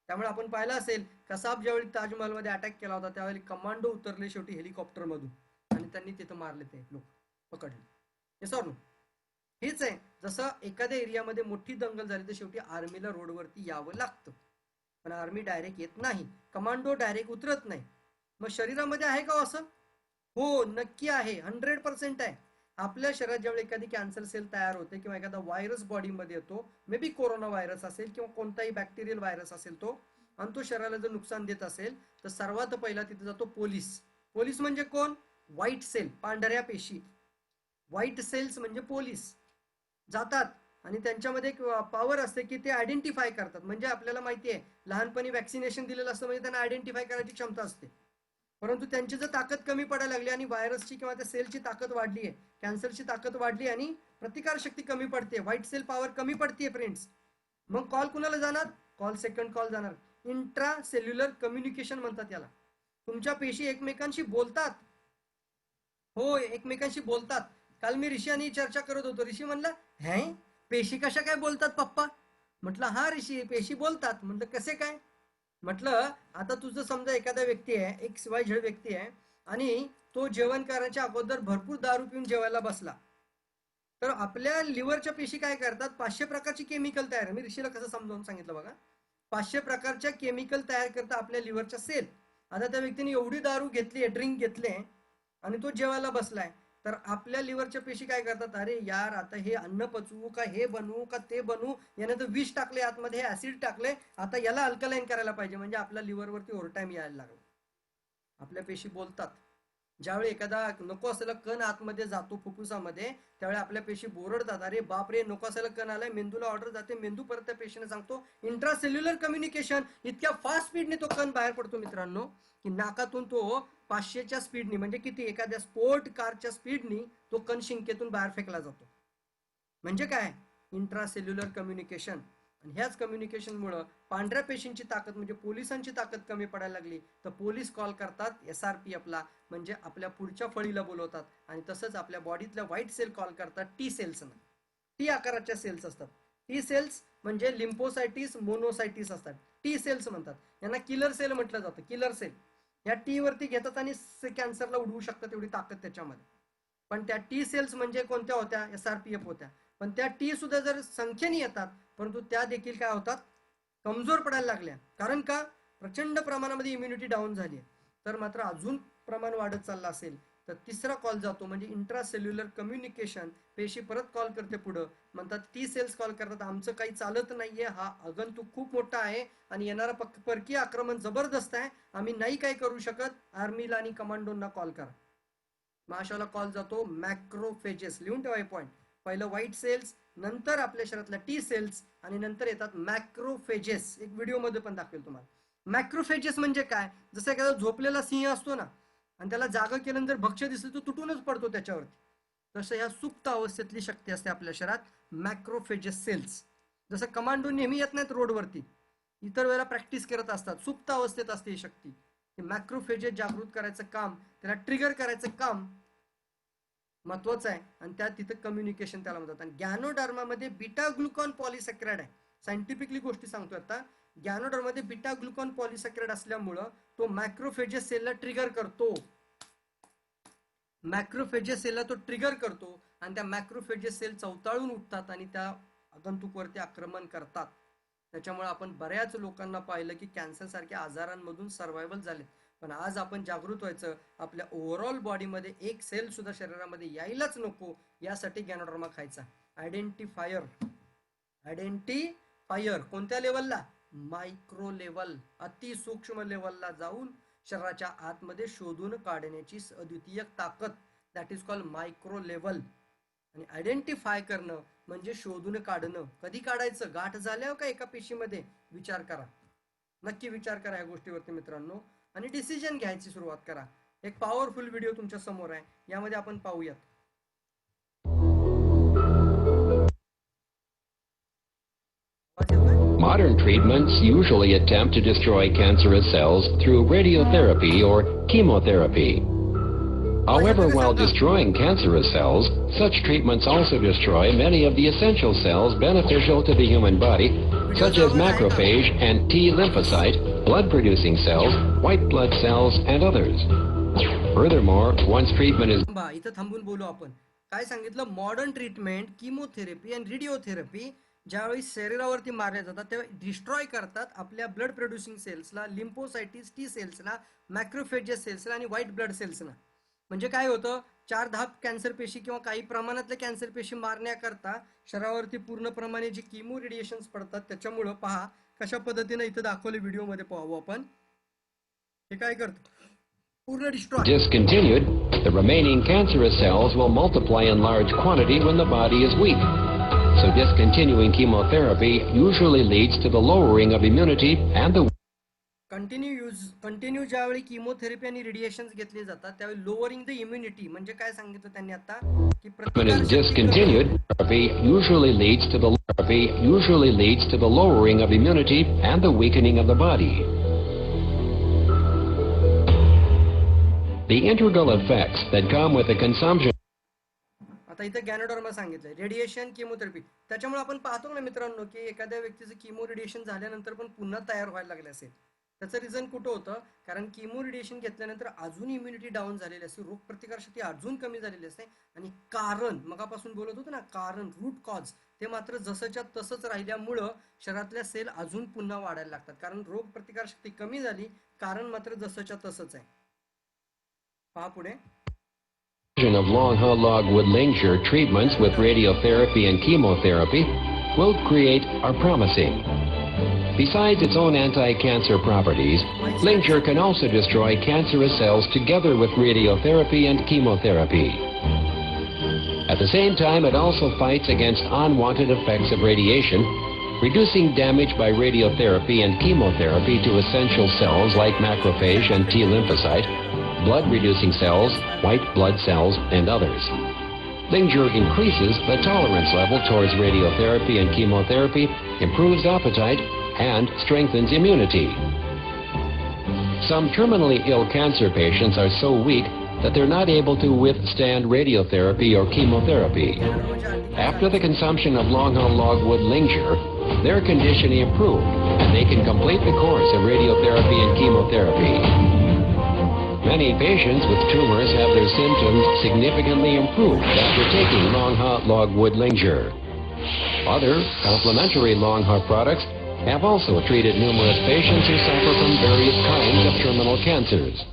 त्यामुळे आपण पाहिलं असेल, कसाब ज्यावेळी ताजमहलमध्ये अटॅक केला होता त्यावेळी कमांडो उतरले शेवटी हेलिकॉप्टर मधून आणि त्यांनी तिथं मारले, ते लोक पकडले. हे सर हेच आहे, जसं एखाद्या एरियामध्ये मोठी दंगल झाली तर शेवटी आर्मीला रोडवरती यावं लागतं, पण आर्मी डायरेक्ट येत नाही, कमांडो डायरेक्ट उतरत नाही. मग शरीरामध्ये आहे का असं? हो, नक्की आहे, 100% आहे. आपल्या शरीरात ज्यावेळी एखादी कॅन्सर सेल तयार होते किंवा एखादा व्हायरस बॉडीमध्ये येतो, मे बी कोरोना व्हायरस असेल किंवा कोणताही बॅक्टेरियल व्हायरस असेल तो, आणि तो शरीराला जर नुकसान देत असेल तर सर्वात पहिला तिथे जातो पोलीस. पोलीस म्हणजे कोण? व्हाईट सेल, पांढऱ्या पेशी. व्हाईट सेल्स म्हणजे पोलीस जातात आणि त्यांच्यामध्ये एक पॉवर असते की ते आयडेंटिफाय करतात. म्हणजे आपल्याला माहिती आहे, लहानपणी वॅक्सिनेशन दिलेलं असतं म्हणजे त्यांना आयडेंटिफाय करायची क्षमता असते. परंतु त्यांची जर ताकद कमी पडायला लागली आणि व्हायरसची किंवा त्या सेलची ताकद वाढली आहे, कॅन्सरची ताकद वाढली आणि प्रतिकारशक्ती कमी पडते, व्हाईट सेल पॉवर कमी पडते फ्रेंड्स, मग कॉल कुणाला जाणार? सेकंड कॉल जाणार. इंट्रा सेल्युलर कम्युनिकेशन म्हणतात याला. तुमच्या पेशी एकमेकांशी बोलतात. हो, एकमेकांशी बोलतात. काल मी ऋषी आणि चर्चा करत होतो. ऋषी म्हणला, हे पेशी कशा काय बोलतात पप्पा? म्हटलं हा ऋषी, पेशी बोलतात. म्हटलं कसे काय? म्हटलं आता तुझं समजा एखादा व्यक्ती आहे, एक XYZ व्यक्ती आहे आणि तो जेवण करायच्या अगोदर भरपूर दारू पिऊन जेवायला बसला, तर आपल्या लिव्हरच्या पेशी काय करतात? 500 प्रकारची केमिकल तयार, मी ऋषीला कसं समजावून सांगितलं बघा, 500 प्रकारच्या केमिकल तयार करतात आपल्या लिव्हरच्या सेल. आता त्या व्यक्तीने एवढी दारू घेतली, ड्रिंक घेतले आणि तो जेवायला बसलाय, तर आपल्या लिव्हरच्या पेशी काय करतात? अरे यार, आता हे अन्न पचवू का, हे बनवू का, ते बनवू, याने तर विष टाकले आतमध्ये, हे ऍसिड टाकले, आता याला अल्कलाईन करायला पाहिजे. म्हणजे आपल्या लिव्हरवरती ओव्हरटाईम यायला लागला. आपल्या पेशी बोलतात. ज्यावेळी एखादा नको असलेला कण आतमध्ये जातो फुफ्फुसामध्ये, त्यावेळी आपल्या पेशी बोरडतात, अरे बाप रे, नको असलेला कण आलाय, मेंदूला ऑर्डर जाते, मेंदू परत त्या पेशीने सांगतो. Intracellular communication. इतक्या फास्ट स्पीडने तो कण बाहेर पडतो मित्रांनो, की नाकातून तो 500च्या स्पीडनी, म्हणजे किती, एखाद्या स्पोर्ट कारच्या स्पीडनी तो कण शिंकेतून बाहेर फेकला जातो. म्हणजे काय? Intracellular communication. आणि ह्याच कम्युनिकेशनमुळे पांढऱ्या पेशींची ताकद म्हणजे पोलिसांची ताकद कमी पडायला लागली, तर पोलीस कॉल करतात SRPFला, म्हणजे आपल्या पुढच्या फळीला बोलवतात. आणि तसंच आपल्या बॉडीतल्या व्हाईट सेल कॉल करतात टी सेल्सना. टी आकाराच्या सेल्स असतात. टी सेल्स म्हणजे लिम्फोसायटिस, मोनोसायटिस असतात, टी सेल्स म्हणतात. यांना किलर सेल म्हटलं जातं, किलर सेल. या टी वरती घेतात आणि कॅन्सरला उडवू शकतात, एवढी ताकद त्याच्यामध्ये. पण त्या टी सेल्स म्हणजे कोणत्या होत्या? SRPF होत्या. पण त्या टी सुद्धा जर संख्येने येतात, परंतु त्या देखील काय होतात? कमजोर पडायला लागल्या. कारण का? प्रचंड प्रमाणामध्ये इम्युनिटी डाऊन झाली आहे. तर मात्र अजून प्रमाण वाढत चाललं असेल तर तिसरा कॉल जातो म्हणजे इंट्रासेल्युलर कम्युनिकेशन. पेशी परत कॉल करते पुढं, म्हणतात टी सेल्स कॉल करतात आमचं काही चालत नाहीये, हा आगंतुक खूप मोठा आहे आणि येणारा परकीय आक्रमण जबरदस्त आहे, आम्ही नाही काही करू शकत, आर्मीला आणि कमांडोंना कॉल करा. मग अशाला कॉल जातो मॅक्रोफेजेस. लिहून ठेवा हे पॉईंट. पहिलं व्हाईट सेल्स, नंतर आपल्या शरीरातल्या टी सेल्स आणि नंतर येतात मॅक्रोफेजेस. एक व्हिडिओमध्ये पण दाखवेल तुम्हाला. मॅक्रोफेजेस म्हणजे काय, जसं एखादा झोपलेला सिंह असतो ना आणि त्याला जागा केल्यानंतर भक्ष्य दिसलं तर तुटूनच पडतो त्याच्यावरती, तसं ह्या सुप्त अवस्थेतली शक्ती असते आपल्या शरीरात मॅक्रोफेजेस सेल्स. जसं कमांडो नेहमी येत नाहीत रोडवरती, इतर वेळेला प्रॅक्टिस करत असतात, सुप्त अवस्थेत असते ही शक्ती. मॅक्रोफेजेस जागृत करायचं काम, त्याला ट्रिगर करायचं काम महत्वाचं आहे आणि त्या तिथं कम्युनिकेशन त्याला म्हणतात. आणि गॅनोडर्मामध्ये बीटा ग्लुकॉन पॉलिसॅकराइड आहे. सायंटिफिकली गोष्टी सांगतोय आता. गॅनोडर्मामध्ये बीटा ग्लुकॉन पॉलिसॅकराइड असल्यामुळं तो मॅक्रोफेजेस सेलला ट्रिगर करतो. मॅक्रोफेजेस सेलला तो ट्रिगर करतो आणि त्या मॅक्रोफेजेस सेल चवताळून उठतात आणि त्या आगंतुकवरती आक्रमण करतात. त्याच्यामुळे आपण बऱ्याच लोकांना पाहिलं की कॅन्सर सारख्या आजारांमधून सर्व्हायव्हल झाले. पण आज आपण जागृत व्हायचं, आपल्या ओव्हरऑल बॉडीमध्ये एक सेल सुद्धा शरीरामध्ये यायलाच नको यासाठी गॅनोडर्मा खायचा. आयडेंटिफायर कोणत्या लेवलला, मायक्रो लेवल, अति सूक्ष्म लेवलला जाऊन शरीराच्या आतमध्ये शोधून काढण्याची अद्वितीय ताकद, that is called micro level. आणि आयडेंटिफाय करणं म्हणजे शोधून काढणं. कधी काढायचं, गाठ झाल्यावर का एका पेशीमध्ये, विचार करा, नक्की विचार करा या गोष्टीवरती मित्रांनो आणि डिसिजन घ्यायची सुरुवात करा. एक पॉवरफुल व्हिडिओ तुमच्या समोर आहे, यामध्ये आपण पाहूयात. Modern treatments usually attempt to destroy cancerous cells through radiotherapy or chemotherapy. However, while destroying cancerous cells, such treatments also destroy many of the essential cells beneficial to the human body, such as macrophage and T lymphocyte, blood-producing cells, white blood cells, and others. Furthermore, once treatment is... इथं थांबून बोलू आपण. काय सांगितलं, modern treatment, chemotherapy आणि radiotherapy ज्यावेळी शरीरावरती मारल्या जातात त्यावेळी डिस्ट्रॉय करतात आपल्या ब्लड प्रोड्युसिंग सेल्सला, लिम्फोसाइटिस, टी सेल्सला, मॅक्रोफेजेस सेल्सला आणि व्हाईट ब्लड सेल्सला. म्हणजे काय होतं, 4-10 कॅन्सर पेशी किंवा काही प्रमाणातल्या कॅन्सर पेशी मारण्याकरता शरीरावरती पूर्णप्रमाणे जे किमो रेडिएशन्स पडतात त्याच्यामुळं पहा कशा पद्धतीने इथं दाखवले व्हिडिओमध्ये पाहू आपण. हे काय करतं, पूर्ण destroy. Discontinued, the remaining cancerous cells will multiply in large quantity when the body is weak. So discontinuing chemotherapy usually leads to the lowering of immunity and the continue ज्यावेळी किमोथेरपी आणि रेडिएशन्स घेतले जातात त्यावेळी lowering the immunity, म्हणजे काय सांगितलं त्यांनी आता की discontinued therapy usually leads to the lowering of immunity and the weakening of the body. The integral effects that come with the consumption. आता इथे गॅनोडर्मा सांगितलंय, रेडिएशन, किमोथेरपी. त्याच्यामुळे आपण पाहतो ना मित्रांनो की एखाद्या व्यक्तीचं किमो रेडिएशन झाल्यानंतर पण पुन्हा तयार व्हायला लागले असेल. त्याचं रिझन कुठं होतं, कारण किमो रेडिएशन घेतल्यानंतर अजून इम्युनिटी डाऊन झालेली असते, रोगप्रतिकारशक्ती अजून कमी झालेली असते. आणि कारण मगापासून बोलत होतो ना, कारण, रूट कॉज, ते मात्र जसंच्या तसंच राहिल्यामुळं शरीरातल्या सेल अजून पुन्हा वाढायला लागतात. कारण रोगप्रतिकारशक्ती कमी झाली, कारण मात्र जसंच्या तसंच आहे. पहा पुढे. Of long-haul logwood lincture treatments with radiotherapy and chemotherapy will create are promising. Besides its own anti-cancer properties, lincture can also destroy cancerous cells together with radiotherapy and chemotherapy. At the same time, it also fights against unwanted effects of radiation, reducing damage by radiotherapy and chemotherapy to essential cells like macrophage and T lymphocyte, blood-reducing cells, white blood cells, and others. Lincture increases the tolerance level towards radiotherapy and chemotherapy, improves appetite, and strengthens immunity. Some terminally ill cancer patients are so weak that they're not able to withstand radiotherapy or chemotherapy. After the consumption of long-haul logwood lincture, their condition improved, and they can complete the course of radiotherapy and chemotherapy. Many patients with tumors have their symptoms significantly improved after taking long-haul logwood lincture. Other complementary long-haul products have also treated numerous patients who suffer from various kinds of terminal cancers.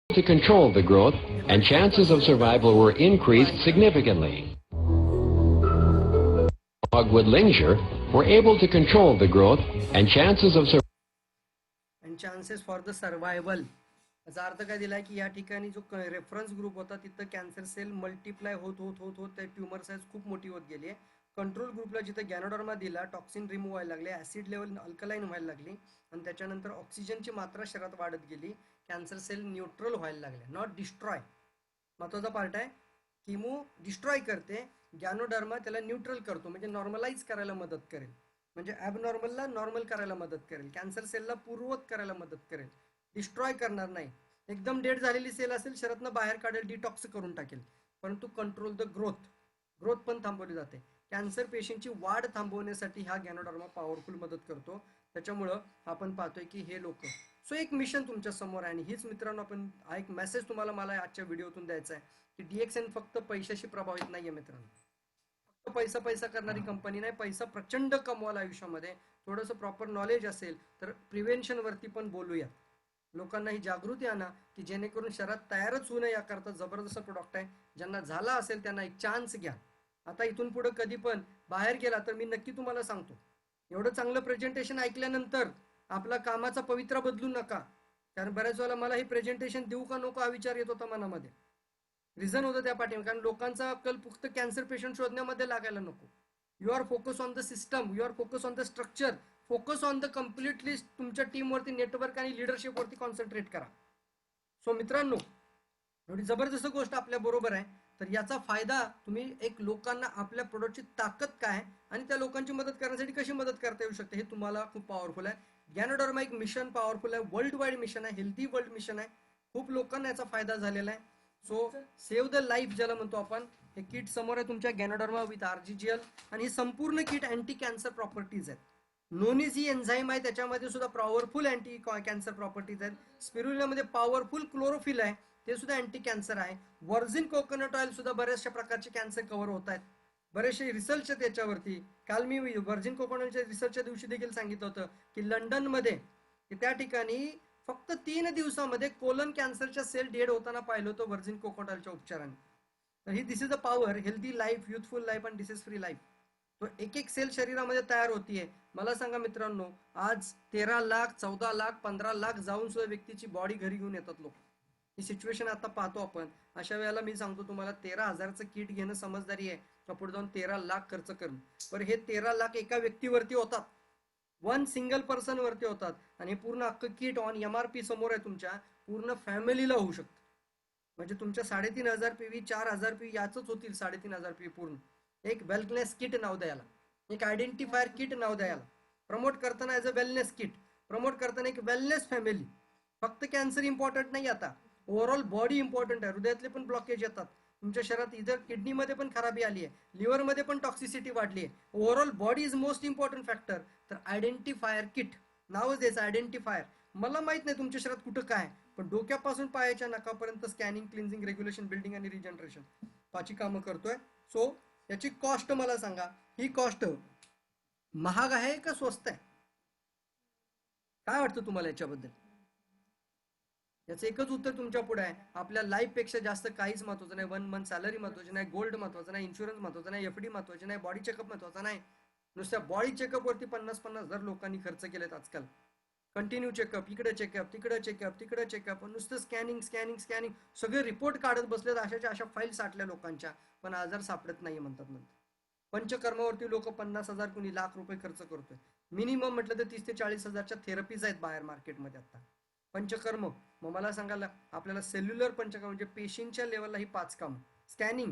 to control the growth, and chances of survival were increased significantly. With Linger were able to control the growth and chances of survival. And chances for the survival. याचा अर्थ काय दिलाय की या ठिकाणी जो reference group होता तिथं कॅन्सर सेल मल्टिप्लाय होत होत होत होत ट्यूमर साईज खूप मोठी होत गेली आहे. कंट्रोल ग्रुपला जिथे गॅनोडर्मा दिला, टॉक्सिन रिमूव्ह व्हायला लागले, ऍसिड लेवल अल्कलाईन व्हायला लागली आणि त्याच्यानंतर ऑक्सिजनची मात्रा शरीरात वाढत गेली. कॅन्सर सेल न्यूट्रल व्हायला लागले, नॉट डिस्ट्रॉय. महत्वाचा पार्ट आहे, किमो डिस्ट्रॉय करते, गॅनोडर्मा त्याला न्यूट्रल करतो, म्हणजे नॉर्मलाइज करायला मदत करेल, म्हणजे ॲबनॉर्मलला नॉर्मल करायला मदत करेल, कॅन्सर सेलला पूर्ववत करायला मदत करेल, डिस्ट्रॉय करणार नाही. एकदम डेड झालेली सेल असेल शरीरातनं बाहेर काढेल, डिटॉक्स करून टाकेल, परंतु कंट्रोल द ग्रोथ पण थांबवली जाते. कॅन्सर पेशींची वाढ थांबवण्यासाठी हा गॅनोडर्मा पॉवरफुल मदत करतो. त्याच्यामुळं आपण पाहतोय की हे लोक. सो एक मिशन तुमच्या समोर आहे आणि हीच मित्रांनो आपण हा एक मेसेज तुम्हाला मला आजच्या व्हिडिओतून द्यायचा आहे की DXN फक्त पैशाशी प्रभावित नाहीये मित्रांनो. फक्त पैसा करणारी कंपनी नाही. पैसा प्रचंड कमवायला आयुष्यामध्ये थोडंसं प्रॉपर नॉलेज असेल तर प्रिव्हेन्शन वरती पण बोलूया. लोकांना ही जागृती आणा की जेणेकरून शरीरात तयारच होऊ नये याकरता जबरदस्त प्रोडक्ट आहे. ज्यांना झाला असेल त्यांना एक चान्स घ्या. आता इथून पुढे कधी पण बाहेर गेला तर मी नक्की तुम्हाला सांगतो, एवढं चांगलं प्रेझेंटेशन ऐकल्यानंतर आपला कामाचा पवित्रा बदलू नका. कारण बऱ्याच वेळेला मला हे प्रेझेंटेशन देऊ का नको हा विचार येत होता मनामध्ये. रिझन होतं त्या पाठीमागे, कारण लोकांचा कल फक्त कॅन्सर पेशंट शोधण्यामध्ये लागायला नको. You are focus on the system, you are focus on the structure, focus on the completely तुमच्या टीमवरती, नेटवर्क आणि लिडरशिपवरती कॉन्सन्ट्रेट करा. सो मित्रांनो, एवढी जबरदस्त गोष्ट आपल्या बरोबर आहे, तर याचा फायदा तुम्ही एक लोकांना आपल्या प्रोडक्टची ताकद काय आणि त्या लोकांची मदत करण्यासाठी कशी मदत करता येऊ शकते हे तुम्हाला खूप पॉवरफुल आहे. गॅनोडर्मा एक मिशन पॉवरफुल आहे, वर्ल्ड वाईड मिशन आहे, हेल्थी वर्ल्ड मिशन आहे. खूप लोकांना याचा फायदा झालेला आहे. सो सेव्ह द लाईफ ज्याला म्हणतो आपण, हे किट समोर आहे तुमच्या गॅनोडर्मा विथ RGGL आणि ही संपूर्ण किट अँटी कॅन्सर प्रॉपर्टीज आहेत. नोनीज ही एन्झाईम आहे, त्याच्यामध्ये सुद्धा पॉवरफुल अँटी कॅन्सर प्रॉपर्टीज आहेत. स्पिरुलिनामध्ये पॉवरफुल क्लोरोफिल आहे, ते सुद्धा अँटी कॅन्सर आहे. व्हर्जिन कोकोनट ऑइल सुद्धा बऱ्याचशा प्रकारचे कॅन्सर कव्हर होत आहेत. बरेचसे रिसर्च आहेत त्याच्यावरती. काल मी व्हर्जिन कोकोनटच्या रिसर्चच्या दिवशी देखील सांगितलं होतं की लंडनमध्ये त्या ठिकाणी फक्त 3 दिवसामध्ये कोलन कॅन्सरच्या सेल डेड होताना पाहिलं होतं व्हर्जिन कोकोनट ऑइलच्या उपचाराने. तर ही this is the power, healthy life, youthful life आणि डिसीज फ्री लाईफ. तो एक सेल शरीरामध्ये तयार होतीये. मला सांगा मित्रांनो, आज 13 लाख 14 लाख 15 लाख जाऊन सुद्धा व्यक्तीची बॉडी घरी घेऊन येतात लोक. ही सिच्युएशन आता पाहतो आपण. अशा वेळेला मी सांगतो तुम्हाला 13,000चं किट घेणं समजदारी आहे का पुढे जाऊन 13 लाख खर्च करणं. पण हे 13 लाख एका व्यक्तीवरती होतात, वन सिंगल पर्सन वरती होतात आणि पूर्ण अख्खं किट ऑन MRP समोर आहे तुमच्या, पूर्ण फॅमिलीला होऊ शकतं. म्हणजे तुमच्या 3,500 PV 4,000 PV याच होतील. 3,500 PV पूर्ण. एक वेलनेस किट नाव द्यायला, एक आयडेंटिफायर किट नाव द्यायला, प्रमोट करताना as a wellness kit, promote करताना एक वेलनेस फॅमिली. फक्त कॅन्सर इम्पॉर्टंट नाही, आता ओव्हरऑल बॉडी इम्पॉर्टंट आहे. हृदयातले पण ब्लॉकेज येतात तुमच्या शरीरात, इधर किडनीमध्ये पण खराबी आली आहे, लिव्हरमध्ये पण टॉक्सिसिटी वाढली आहे. Overall body is most important factor. तर आयडेंटिफायर किट नावच द्यायचं, आयडेंटिफायर. मला माहित नाही तुमच्या शरीरात कुठं काय, पण डोक्यापासून पायाच्या नकापर्यंत स्कॅनिंग, क्लिन्झिंग, रेग्युलेशन, बिल्डिंग आणि रिजनरेशन पाची कामं करतोय. सो याची कॉस्ट मला सांगा, ही कॉस्ट महाग आहे का स्वस्त आहे? काय वाटतं तुम्हाला याच्याबद्दल? याचं एकच उत्तर तुमच्या पुढे आहे, आपल्या लाईफ पेक्षा जास्त काहीच महत्वाचं नाही. 1 मंथ सॅलरी महत्वाची नाही, गोल्ड महत्वाचं नाही, इन्शुरन्स महत्वाचा नाही, FD महत्वाची नाही, बॉडी चेकअप महत्वाचा नाही. नुसत्या बॉडी चेकअप वरती 50,000 लोकांनी खर्च केलेत आजकाल. कंटिन्यू चेकअप, इकडे चेकअप, तिकडे चेकअप, तिकडे चेकअप, नुसतं स्कॅनिंग स्कॅनिंग स्कॅनिंग, सगळे रिपोर्ट काढत बसलेत. अशाच्या अशा फाईल साठल्या लोकांच्या, पण आजार सापडत नाही म्हणतात. पंचकर्मावरती लोक 50,000 कुणी लाख रुपये खर्च करतोय. मिनिमम म्हटलं तर 30 ते 40,000च्या थेरपीज आहेत बाहेर मार्केटमध्ये आता. पंचकर्म, मग मला सांगायला आपल्याला सेल्युलर पंचकर्म म्हणजे पेशींच्या लेवलला ही 5 काम: स्कॅनिंग,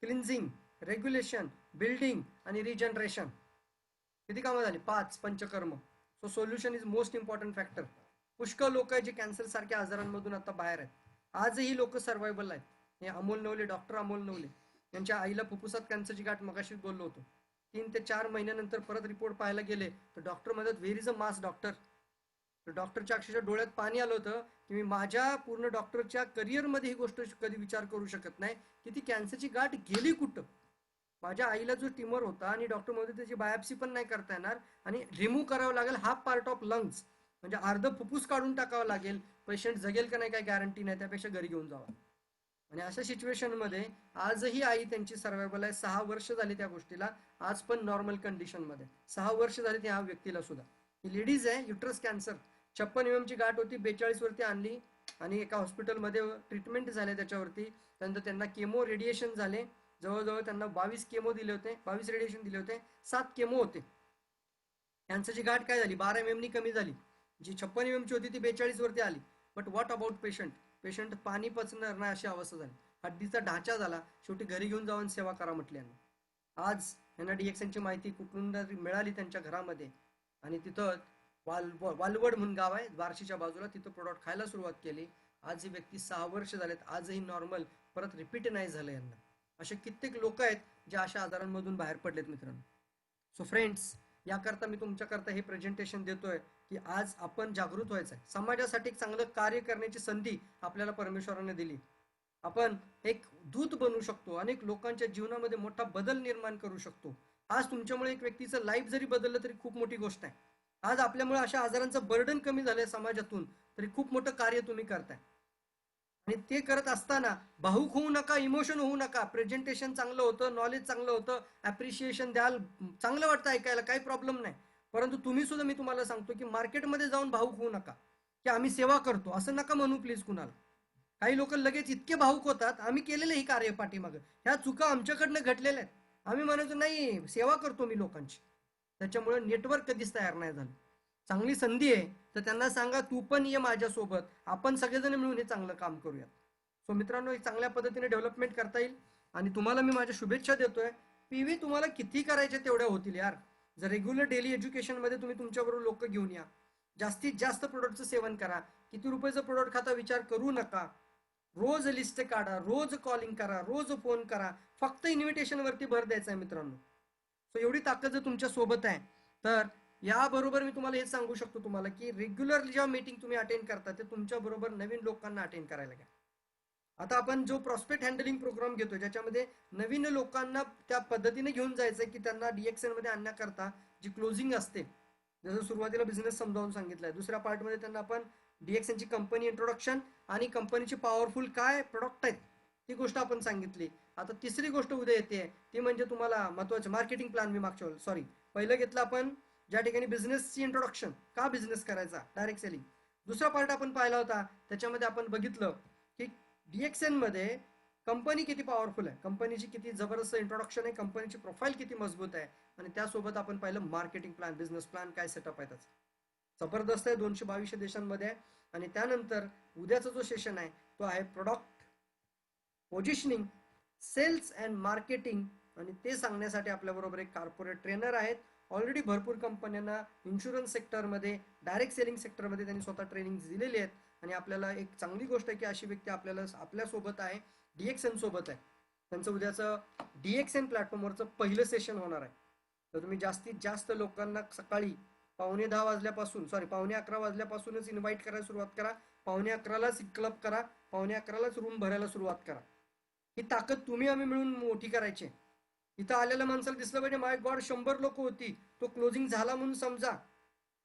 क्लिन्झिंग, रेग्युलेशन, बिल्डिंग आणि रिजनरेशन. किती कामं झाली? 5 panchakarma. So solution is most important factor. पुष्कळ लोक आहेत जे कॅन्सर सारख्या आजारांमधून आता बाहेर आहेत. आजही लोक सर्वायबल आहेत. हे अमोल नवले, डॉक्टर अमोल नवले, यांच्या आईला फुफ्फुसात कॅन्सरची गाठ मगाशी बोललो होतो. 3 ते 4 महिन्यानंतर परत रिपोर्ट पाहायला गेले तर डॉक्टर म्हणतात where is a mass doctor. तर डॉक्टरच्या अक्षरशः डोळ्यात पाणी आलं होतं की मी माझ्या पूर्ण डॉक्टरच्या करिअरमध्ये ही गोष्ट कधी विचार करू शकत नाही की ती कॅन्सरची गाठ गेली कुठं. माझ्या आईला जो ट्यूमर होता आणि डॉक्टर मध्ये त्याची बायोप्सी पण नाही करता येणार आणि रिमूव्ह करावं लागेल हाफ पार्ट ऑफ लंग्स, म्हणजे अर्ध फुफ्फुस काढून टाकावं लागेल, पेशंट जगेल का नाही काही गॅरंटी नाही, त्यापेक्षा घरी घेऊन जावा. आणि अशा सिच्युएशनमध्ये आजही आई त्यांची सर्वायवल आहे. 6 वर्ष झाली त्या गोष्टीला, आज पण नॉर्मल कंडिशनमध्ये. 6 वर्ष झाली त्या व्यक्तीला सुद्धा. ही लेडीज आहे, युट्रस कॅन्सर, 56 mm ची गाठ होती, 42 वरती आणली आणि एका हॉस्पिटलमध्ये ट्रीटमेंट झाले त्याच्यावरती. त्यानंतर त्यांना केमो रेडिएशन झाले, जवळजवळ त्यांना 22 केमो दिले होते, 22 रेडिएशन दिले होते, 7 केमो होते. कॅन्सरची गाठ काय झाली, 12 mm कमी झाली. जी 56 mm ची होती ती 42 वरती आली. बट व्हॉट अबाउट पेशंट पाणी पचणार नाही अशी अवस्था झाली, हड्डीचा ढाचा झाला. शेवटी घरी घेऊन जाऊन सेवा करा म्हटली यांना. आज यांना DXNची माहिती कुठून मिळाली त्यांच्या घरामध्ये, आणि तिथं वालवड म्हणून गाव आहे बार्शीच्या बाजूला, तिथं प्रोडक्ट खायला सुरुवात केली. आज ही व्यक्ती 6 वर्ष झालेत, आजही नॉर्मल, परत रिपीट नाही झालं यांना. असे कित्येक लोक आहेत जे अशा आजारांमधून बाहेर पडलेत मित्रांनो. सो फ्रेंड्स, याकरता मी तुमच्याकरता हे प्रेझेंटेशन देतोय की आज आपण जागृत व्हायचं आहे. समाजासाठी एक चांगलं कार्य करण्याची संधी आपल्याला परमेश्वराने दिली. आपण एक दूत बनू शकतो, अनेक लोकांच्या जीवनामध्ये मोठा बदल निर्माण करू शकतो. आज तुमच्यामुळे एक व्यक्तीचं लाईफ जरी बदललं तरी खूप मोठी गोष्ट आहे. आज आपल्यामुळे अशा आजारांचं बर्डन कमी झालंय समाजातून, तरी खूप मोठं कार्य तुम्ही करताय. आणि ते करत असताना भावुक होऊ नका, इमोशन होऊ नका. प्रेझेंटेशन चांगलं होतं, नॉलेज चांगलं होतं, ॲप्रिशिएशन द्याल, चांगलं वाटतं ऐकायला, काही प्रॉब्लेम नाही. परंतु तुम्ही सुद्धा, मी तुम्हाला सांगतो की मार्केटमध्ये जाऊन भावुक होऊ नका की आम्ही सेवा करतो, असं नका म्हणू प्लीज कुणाला. काही लोक लगेच इतके भावुक होतात, आम्ही केलेलं ही कार्य पाठीमागं, ह्या चुका आमच्याकडनं घडलेल्या आहेत, आम्ही म्हणायचो नाही सेवा करतो मी लोकांची. त्याच्यामुळे नेटवर्क कधीच तयार नाही झालं. चांगली संधी आहे तर त्यांना सांगा तू पण ये माझ्यासोबत, आपण सगळेजण मिळून हे चांगलं काम करूया. सो मित्रांनो, चांगल्या पद्धतीने डेव्हलपमेंट करता येईल आणि तुम्हाला मी माझ्या शुभेच्छा देतोय. PV तुम्हाला किती करायचे तेवढ्या होतील यार. जर रेग्युलर डेली एज्युकेशनमध्ये तुम्ही तुमच्याबरोबर लोक घेऊन या, जास्तीत जास्त प्रोडक्टचं सेवन करा. किती रुपयाचं प्रोडक्ट खाता विचार करू नका. रोज लिस्ट काढा, रोज कॉलिंग करा, रोज फोन करा. फक्त इन्व्हिटेशन वरती भर द्यायचा आहे मित्रांनो. सो एवढी ताकद जर तुमच्या सोबत आहे तर याबरोबर मी तुम्हाला हेच सांगू शकतो तुम्हाला की रेग्युलर जेव्हा मीटिंग तुम्ही अटेंड करता ते तुमच्या बरोबर नवीन लोकांना अटेंड करायला घ्या. आता आपण जो प्रॉस्पेक्ट हँडलिंग प्रोग्राम घेतो ज्याच्यामध्ये नवीन लोकांना त्या पद्धतीने घेऊन जायचंय की त्यांना DXN मध्ये आणण्याकरता जी क्लोजिंग असते, जसं सुरुवातीला बिझनेस समजावून सांगितलंय, दुसऱ्या पार्टमध्ये त्यांना आपण DXNची कंपनी इंट्रोडक्शन आणि कंपनीची पॉवरफुल काय प्रोडक्ट आहेत ती गोष्ट आपण सांगितली. आता तिसरी गोष्ट उद्या येते ती म्हणजे तुम्हाला महत्वाचं मार्केटिंग प्लॅन. मी पहिलं घेतलं आपण ज्या ठिकाणी बिझनेसची इंट्रोडक्शन, का बिझनेस करायचा, डायरेक्ट सेलिंग. दुसरा पार्ट आपण पाहिला होता, त्याच्यामध्ये आपण बघितलं की DXN मध्ये कंपनी किती पॉवरफुल आहे, कंपनीची किती जबरदस्त इंट्रोडक्शन आहे, कंपनीची प्रोफाईल किती मजबूत आहे, आणि त्यासोबत आपण पाहिलं मार्केटिंग प्लॅन, बिझनेस प्लॅन काय सेटअप आहे त्याचा. जबरदस्त आहे, 222 देशांमध्ये आहे. आणि त्यानंतर उद्याचा जो सेशन आहे तो आहे product positioning, sales and marketing. आणि ते सांगण्यासाठी आपल्याबरोबर एक कॉर्पोरेट ट्रेनर आहेत. ऑलरेडी भरपूर कंपन्यांना इन्शुरन्स सेक्टरमध्ये, डायरेक्ट सेलिंग सेक्टरमध्ये त्यांनी स्वतः ट्रेनिंग दिलेली आहेत. आणि आपल्याला एक चांगली गोष्ट आहे की अशी व्यक्ती आपल्यासोबत आहे, DXN सोबत आहे. त्यांचं उद्याचं DXN प्लॅटफॉर्मवरचं पहिलं सेशन होणार आहे. तर तुम्ही जास्तीत जास्त लोकांना सकाळी 11:15 वाजल्यापासूनच इन्व्हाइट करायला सुरुवात करा. 11:15लाच क्लब करा, 11:15लाच रूम भरायला सुरुवात करा. ही ताकद तुम्ही आम्ही मिळून मोठी करायची. इथं आलेल्या माणसाला दिसलं पाहिजे माय गॉड 100 लोक होती, तो क्लोजिंग झाला म्हणून समजा.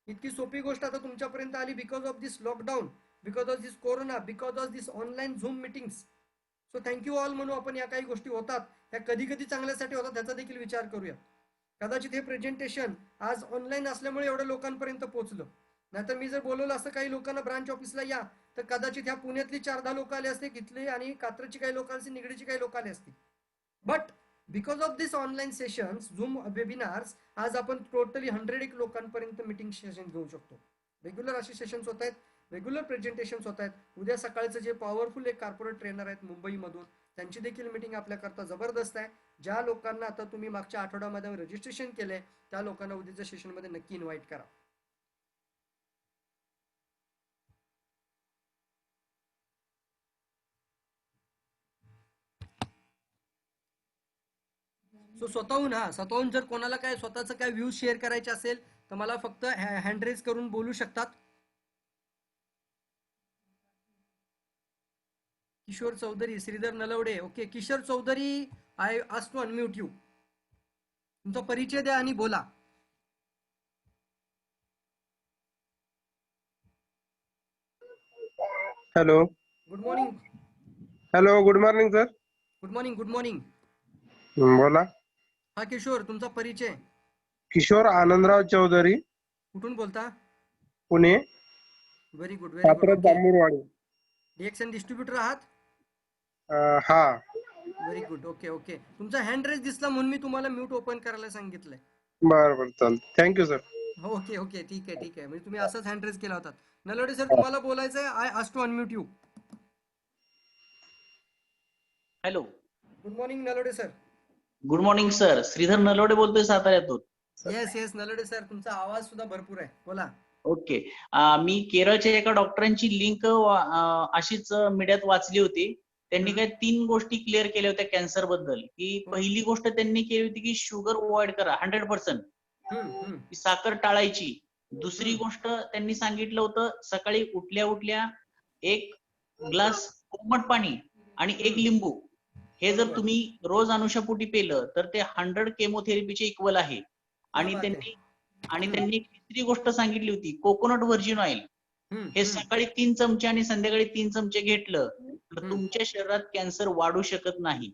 इतकी सोपी गोष्ट आता तुमच्यापर्यंत आली because of this lockdown, because of this corona, because of this online zoom meetings. So thank you all म्हणू आपण. या काही गोष्टी होतात ह्या कधी कधी चांगल्यासाठी होतात, त्याचा देखील विचार करूया. कदाचित हे प्रेझेंटेशन आज ऑनलाईन असल्यामुळे एवढ्या लोकांपर्यंत पोहोचलं, नाहीतर मी जर बोलवलं असं काही लोकांना ब्रांच ऑफिसला या तर कदाचित ह्या पुण्यातली 4-10 लोक आले असते, इथले आणि कात्रची काही लोक असते, निगडीची काही लोक आले असते. But because of this online sessions, zoom webinars, आज आपण टोटली 101 लोकांपर्यंत मीटिंग सेशन घेऊ शकतो. रेग्युलर असे सेशन्स होत आहेत, रेग्युलर प्रेझेंटेशन्स होत आहेत. उद्या सकाळचं जे पॉवरफुल एक कॉर्पोरेट ट्रेनर आहेत मुंबईमधून, त्यांची देखील मीटिंग आपल्याकरता जबरदस्त आहे. ज्या लोकांना आता तुम्ही मागच्या आठवड्यामध्ये रजिस्ट्रेशन केलंय त्या लोकांना उद्याच्या सेशनमध्ये नक्की इन्व्हाइट करा. सो स्वतःहून जर कोणाला काय स्वतःचं काय व्ह्यूज शेअर करायचे असेल तर मला फक्त हँड रेज करून बोलू शकतात. Kishore Chaudhari, Shridhar Nalawade, okay. Kishore Chaudhari, I ask to unmute you. तुमचा परिचय द्या आणि बोला. Hello good morning. Hello good morning sir. Good morning. Good morning. बोला. हा किशोर, तुमचा परिचय? किशोर आनंदराव चौधरी, कुठून बोलता? Pune. Very good, very good. Katraj okay. Jambhulwadi. DXN distributor आहात? हा. Very good. Okay okay. तुमचा हँड रेस दिसला म्हणून मी तुम्हाला म्यूट ओपन करायला सांगितलंय. बरं चालतं. Thank you sir. ओके ओके, ठीक आहे ठीक आहे. म्हणजे तुम्ही असाच हँड रेस केला होता. नलवडे सर, तुम्हाला बोलायचं आहे. I ask to unmute you. Hello, good morning Nalawade sir. Good morning sir. Shridhar Nalawade बोलतोय साताऱ्यातून. येस येस नलवडे सर, तुमचा आवाज सुद्धा भरपूर आहे, बोला. ओके. मी केरळच्या एका डॉक्टरांची लिंक अशीच मीडियात वाचली होती. त्यांनी काय 3 गोष्टी क्लिअर केल्या होत्या कॅन्सर बद्दल. की पहिली गोष्ट त्यांनी केली होती की शुगर अवॉइड करा 100%. की साखर टाळायची. दुसरी गोष्ट त्यांनी सांगितलं होतं, सकाळी उठल्या उठल्या 1 ग्लास कोमट पाणी आणि 1 लिंबू हे जर बरोबर. तुम्ही रोज अनुशापोटी पेलं तर ते 100 केमोथेरपीचे इक्वल आहे. आणि बात त्यांनी आहे. त्यांनी एक तिसरी गोष्ट सांगितली होती, कोकोनट व्हर्जिन ऑइल हे सकाळी 3 चमचे आणि संध्याकाळी 3 चमचे घेतलं तर तुमच्या शरीरात कॅन्सर वाढू शकत नाही.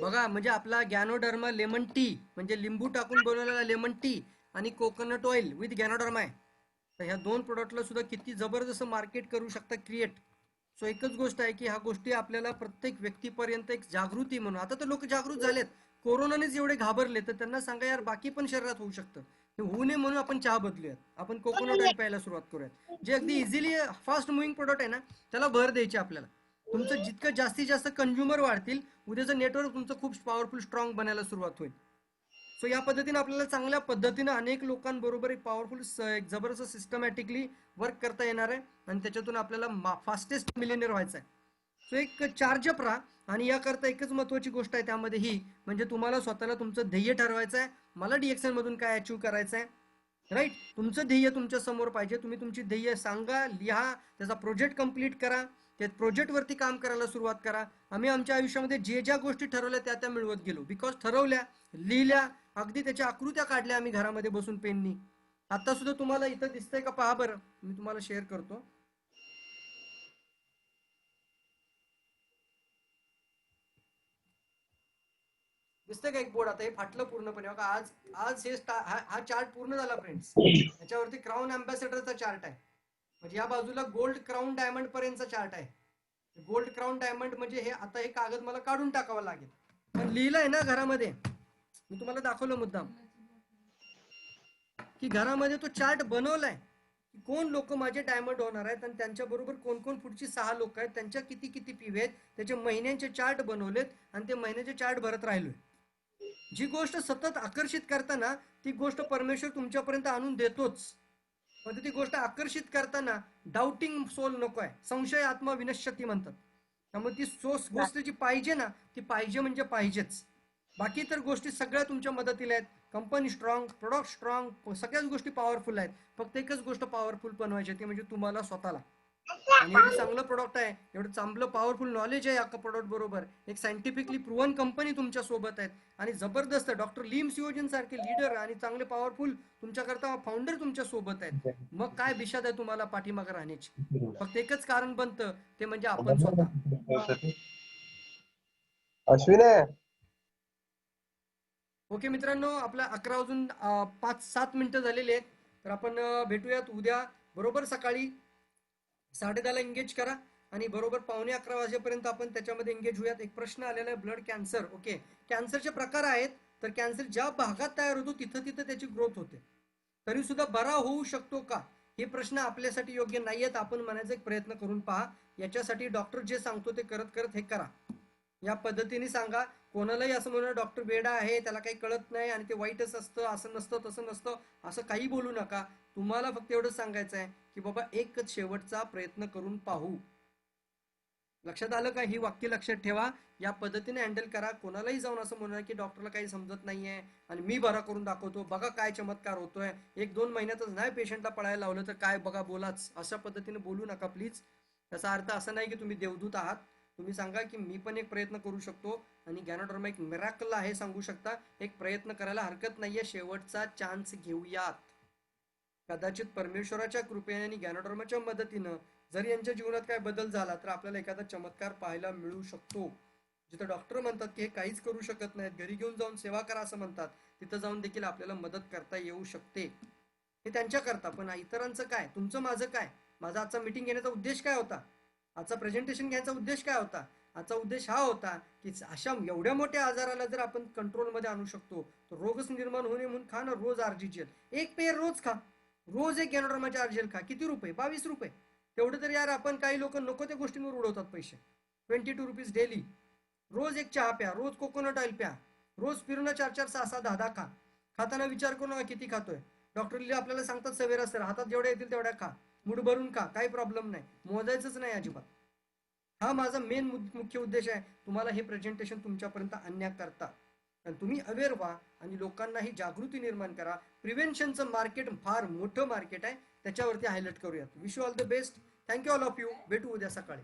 बघा, म्हणजे आपला गॅनोडर्मा लेमन टी, म्हणजे लिंबू टाकून बनवलेला लेमन टी आणि कोकोनट ऑइल विथ गॅनोडर्मा आहे. तर ह्या 2 प्रोडक्टला सुद्धा किती जबरदस्त मार्केट करू शकता, क्रिएट. सो एकच गोष्ट आहे की ह्या गोष्टी आपल्याला प्रत्येक व्यक्तीपर्यंत एक जागृती म्हणून, आता तर लोक जागृत झालेत. कोरोनानेच एवढे घाबरले तर त्यांना सांगा यार बाकी पण शरीरात होऊ शकतं. हे होऊ नये म्हणून आपण चहा बदलूयात, आपण कोकोनट ऑइल प्यायला सुरुवात करूयात. जे अगदी इझिली फास्ट मुव्हिंग प्रोडक्ट आहे ना, त्याला भर द्यायची आपल्याला. तुमचं जितकं जास्तीत जास्त कंझ्युमर वाढतील, उद्याचं नेटवर्क तुमचं खूप पॉवरफुल स्ट्रॉंग बनायला सुरुवात होईल. सो या पद्धतीने आपल्याला चांगल्या पद्धतीनं अनेक लोकांबरोबर एक पॉवरफुल एक जबरदस्त सिस्टमॅटिकली वर्क करता येणार आहे आणि त्याच्यातून आपल्याला फास्टेस्ट मिलियनियर व्हायचं आहे. सो एक चार्जअप राहा. आणि याकरता एकच महत्वाची गोष्ट आहे त्यामध्ये ही, म्हणजे तुम्हाला स्वतःला तुमचं ध्येय ठरवायचं आहे. मला DXN मधून काय अचीव्ह करायचं आहे, राईट. तुमचं ध्येय तुमच्या समोर पाहिजे. तुम्ही तुमची ध्येय सांगा, लिहा, त्याचा प्रोजेक्ट कंप्लीट करा, त्या प्रोजेक्टवरती काम करायला सुरुवात करा. आम्ही आमच्या आयुष्यामध्ये जे ज्या गोष्टी ठरवल्या त्या त्या मिळवत गेलो. बिकॉज ठरवल्या, लिहिल्या, अगदी त्याच्या आकृत्या काढल्या आम्ही घरामध्ये बसून पेननी. आता सुद्धा तुम्हाला इथं दिसतंय का, पहा बरं, मी तुम्हाला शेअर करतो. दिसतंय का एक बोर्ड? आता हे फाटलं पूर्णपणे. बघा, आज हे हा चार्ट पूर्ण झाला फ्रेंड्स. याच्यावरती क्राऊन अँबॅसेडरचा चार्ट आहे. म्हणजे या बाजूला गोल्ड क्राऊन डायमंड पर्यंतचा चार्ट आहे. गोल्ड क्राऊन डायमंड म्हणजे हे, आता हे कागद मला काढून टाकावं लागेल, पण लिहिलंय ना घरामध्ये. मी तुम्हाला दाखवलं मुद्दाम की घरामध्ये तो चार्ट बनवलाय की कोण लोक माझे डायमंड होणार आहेत आणि त्यांच्या बरोबर कोण कोण पुढची 6 लोक आहेत, त्यांच्या किती किती पीव्ही आहेत, त्याचे महिन्यांचे चार्ट बनवलेत आणि ते महिन्याचे चार्ट भरत राहिलोय. जी गोष्ट सतत आकर्षित करताना ती गोष्ट परमेश्वर तुमच्यापर्यंत आणून देतोच. पण ती गोष्ट आकर्षित करताना डाऊटिंग सोल नको आहे. संशय आत्मा विनश्यती म्हणतात. त्यामुळे ती गोष्ट जी पाहिजे ना, ती पाहिजे म्हणजे पाहिजेच. बाकी तर गोष्टी सगळ्या तुमच्या मदतीला आहेत. कंपनी स्ट्रॉंग, प्रोडक्ट स्ट्रॉंग, सगळ्याच गोष्टी पॉवरफुल आहेत. फक्त एकच गोष्ट पॉवरफुल बनवायची, ती म्हणजे तुम्हाला स्वतःला. आणि एवढी चांगलं प्रोडक्ट आहे, एवढं चांगलं पॉवरफुल नॉलेज आहे या प्रोडक्ट बरोबर, एक सायंटिफिकली प्रूव्हन कंपनी तुमच्या सोबत आहेत आणि जबरदस्त डॉक्टर लीम सिओजन सारखे लीडर आणि चांगले पॉवरफुल तुमच्याकरता फाउंडर तुमच्या सोबत आहेत. मग काय विषाद आहे तुम्हाला पाठीमागे राहण्याची? फक्त एकच कारण बनतं, ते म्हणजे आपण स्वतः. अश्विन आहे. ओके मित्रांनो, आपल्या 11 वाजून 5-7 मिनिटं झालेली आहेत. तर आपण भेटूयात उद्या बरोबर सकाळी 10:30ला एंगेज करा आणि बरोबर 11:15 वाजेपर्यंत आपण त्याच्यामध्ये एंगेज होऊयात. एक प्रश्न आलेला आहे, ब्लड कॅन्सर. ओके, कॅन्सरचे प्रकार आहेत. तर कॅन्सर ज्या भागात तयार होतो तिथं तिथं त्याची ग्रोथ होते, तरी सुद्धा बरा होऊ शकतो का, हे प्रश्न आपल्यासाठी योग्य नाही आहेत. आपण म्हणायचा एक प्रयत्न करून पहा. याच्यासाठी डॉक्टर जे सांगतो ते करत करत हे करा. या पद्धतीने सांगा. कोणालाही असं म्हणून डॉक्टर वेडा आहे, त्याला काही कळत नाही आणि ते वाईटच असतं, असं नसतं, तसं नसतं, असं काही बोलू नका. तुम्हाला फक्त एवढंच सांगायचं आहे की बाबा एकच शेवटचा प्रयत्न करून पाहू. लक्षात आलं का? ही वाक्य लक्षात ठेवा. या पद्धतीने हँडल करा. कोणालाही जाऊन असं म्हणा की डॉक्टरला काही समजत नाहीये आणि मी बरा करून दाखवतो, बघा काय चमत्कार होतोय, 1-2 महिन्यातच नाही पेशंटला पळायला लावलं तर काय बघा बोलाच, अशा पद्धतीने बोलू नका प्लीज. त्याचा अर्थ असा नाही की तुम्ही देवदूत आहात. तुम्ही सांगा की मी पण एक प्रयत्न करू शकतो आणि गॅनोडर्मा एक मिराकल आहे सांगू शकता. एक प्रयत्न करायला हरकत नाहीये. शेवटचा चान्स घेऊयात. कदाचित परमेश्वराच्या कृपेने आणि गॅनोडर्माच्या मदतीनं जरी यांच्या जीवनात काय बदल झाला तर आपल्याला एखादा चमत्कार पाहायला मिळू शकतो. जिथं डॉक्टर म्हणतात की हे काहीच करू शकत नाहीत, घरी घेऊन जाऊन सेवा करा असं म्हणतात, तिथं जाऊन देखील आपल्याला मदत करता येऊ शकते. हे त्यांच्या करता. पण इतरांचं काय, तुमचं माझं काय? माझा आजचा मीटिंग घेण्याचा उद्देश काय होता? आजचा प्रेझेंटेशन घ्यायचा उद्देश काय होता? आजचा उद्देश हा होता की अशा एवढ्या मोठ्या आजाराला जर आपण कंट्रोलमध्ये आणू शकतो तर रोगच निर्माण होणे म्हणून खा ना रोज आर्जीजेल. एक पेयर रोज खा, रोज एक गॅनोडर्माचे आर्जेल खा. किती रुपये? 22 रुपये. तेवढं तर यार आपण काही लोक नको त्या गोष्टींवर उडवतात पैसे. 22 रुपीज डेली. रोज एक चहा प्या, रोज कोकोनट ऑइल प्या, रोज फिरून 4-4, 6-6, 10-10 खा. खाताना विचार करू नका किती खातोय. डॉक्टर आपल्याला सांगतात सवेरा सर हातात जेवढ्या येतील तेवढ्या खा, मूड भरून खा, काही प्रॉब्लेम नाही, मोजायचंच नाही अजिबात. हा माझा मेन मुख्य उद्देश आहे, तुम्हाला हे प्रेझेंटेशन तुमच्यापर्यंत आणण्याकरता. आणि तुम्ही अवेअर व्हा आणि लोकांनाही जागृती निर्माण करा. प्रिव्हेन्शनचं मार्केट फार मोठं मार्केट आहे, त्याच्यावरती हायलाइट करूयात. Wish you all the best. Thank you all of you. भेटू उद्या सकाळी.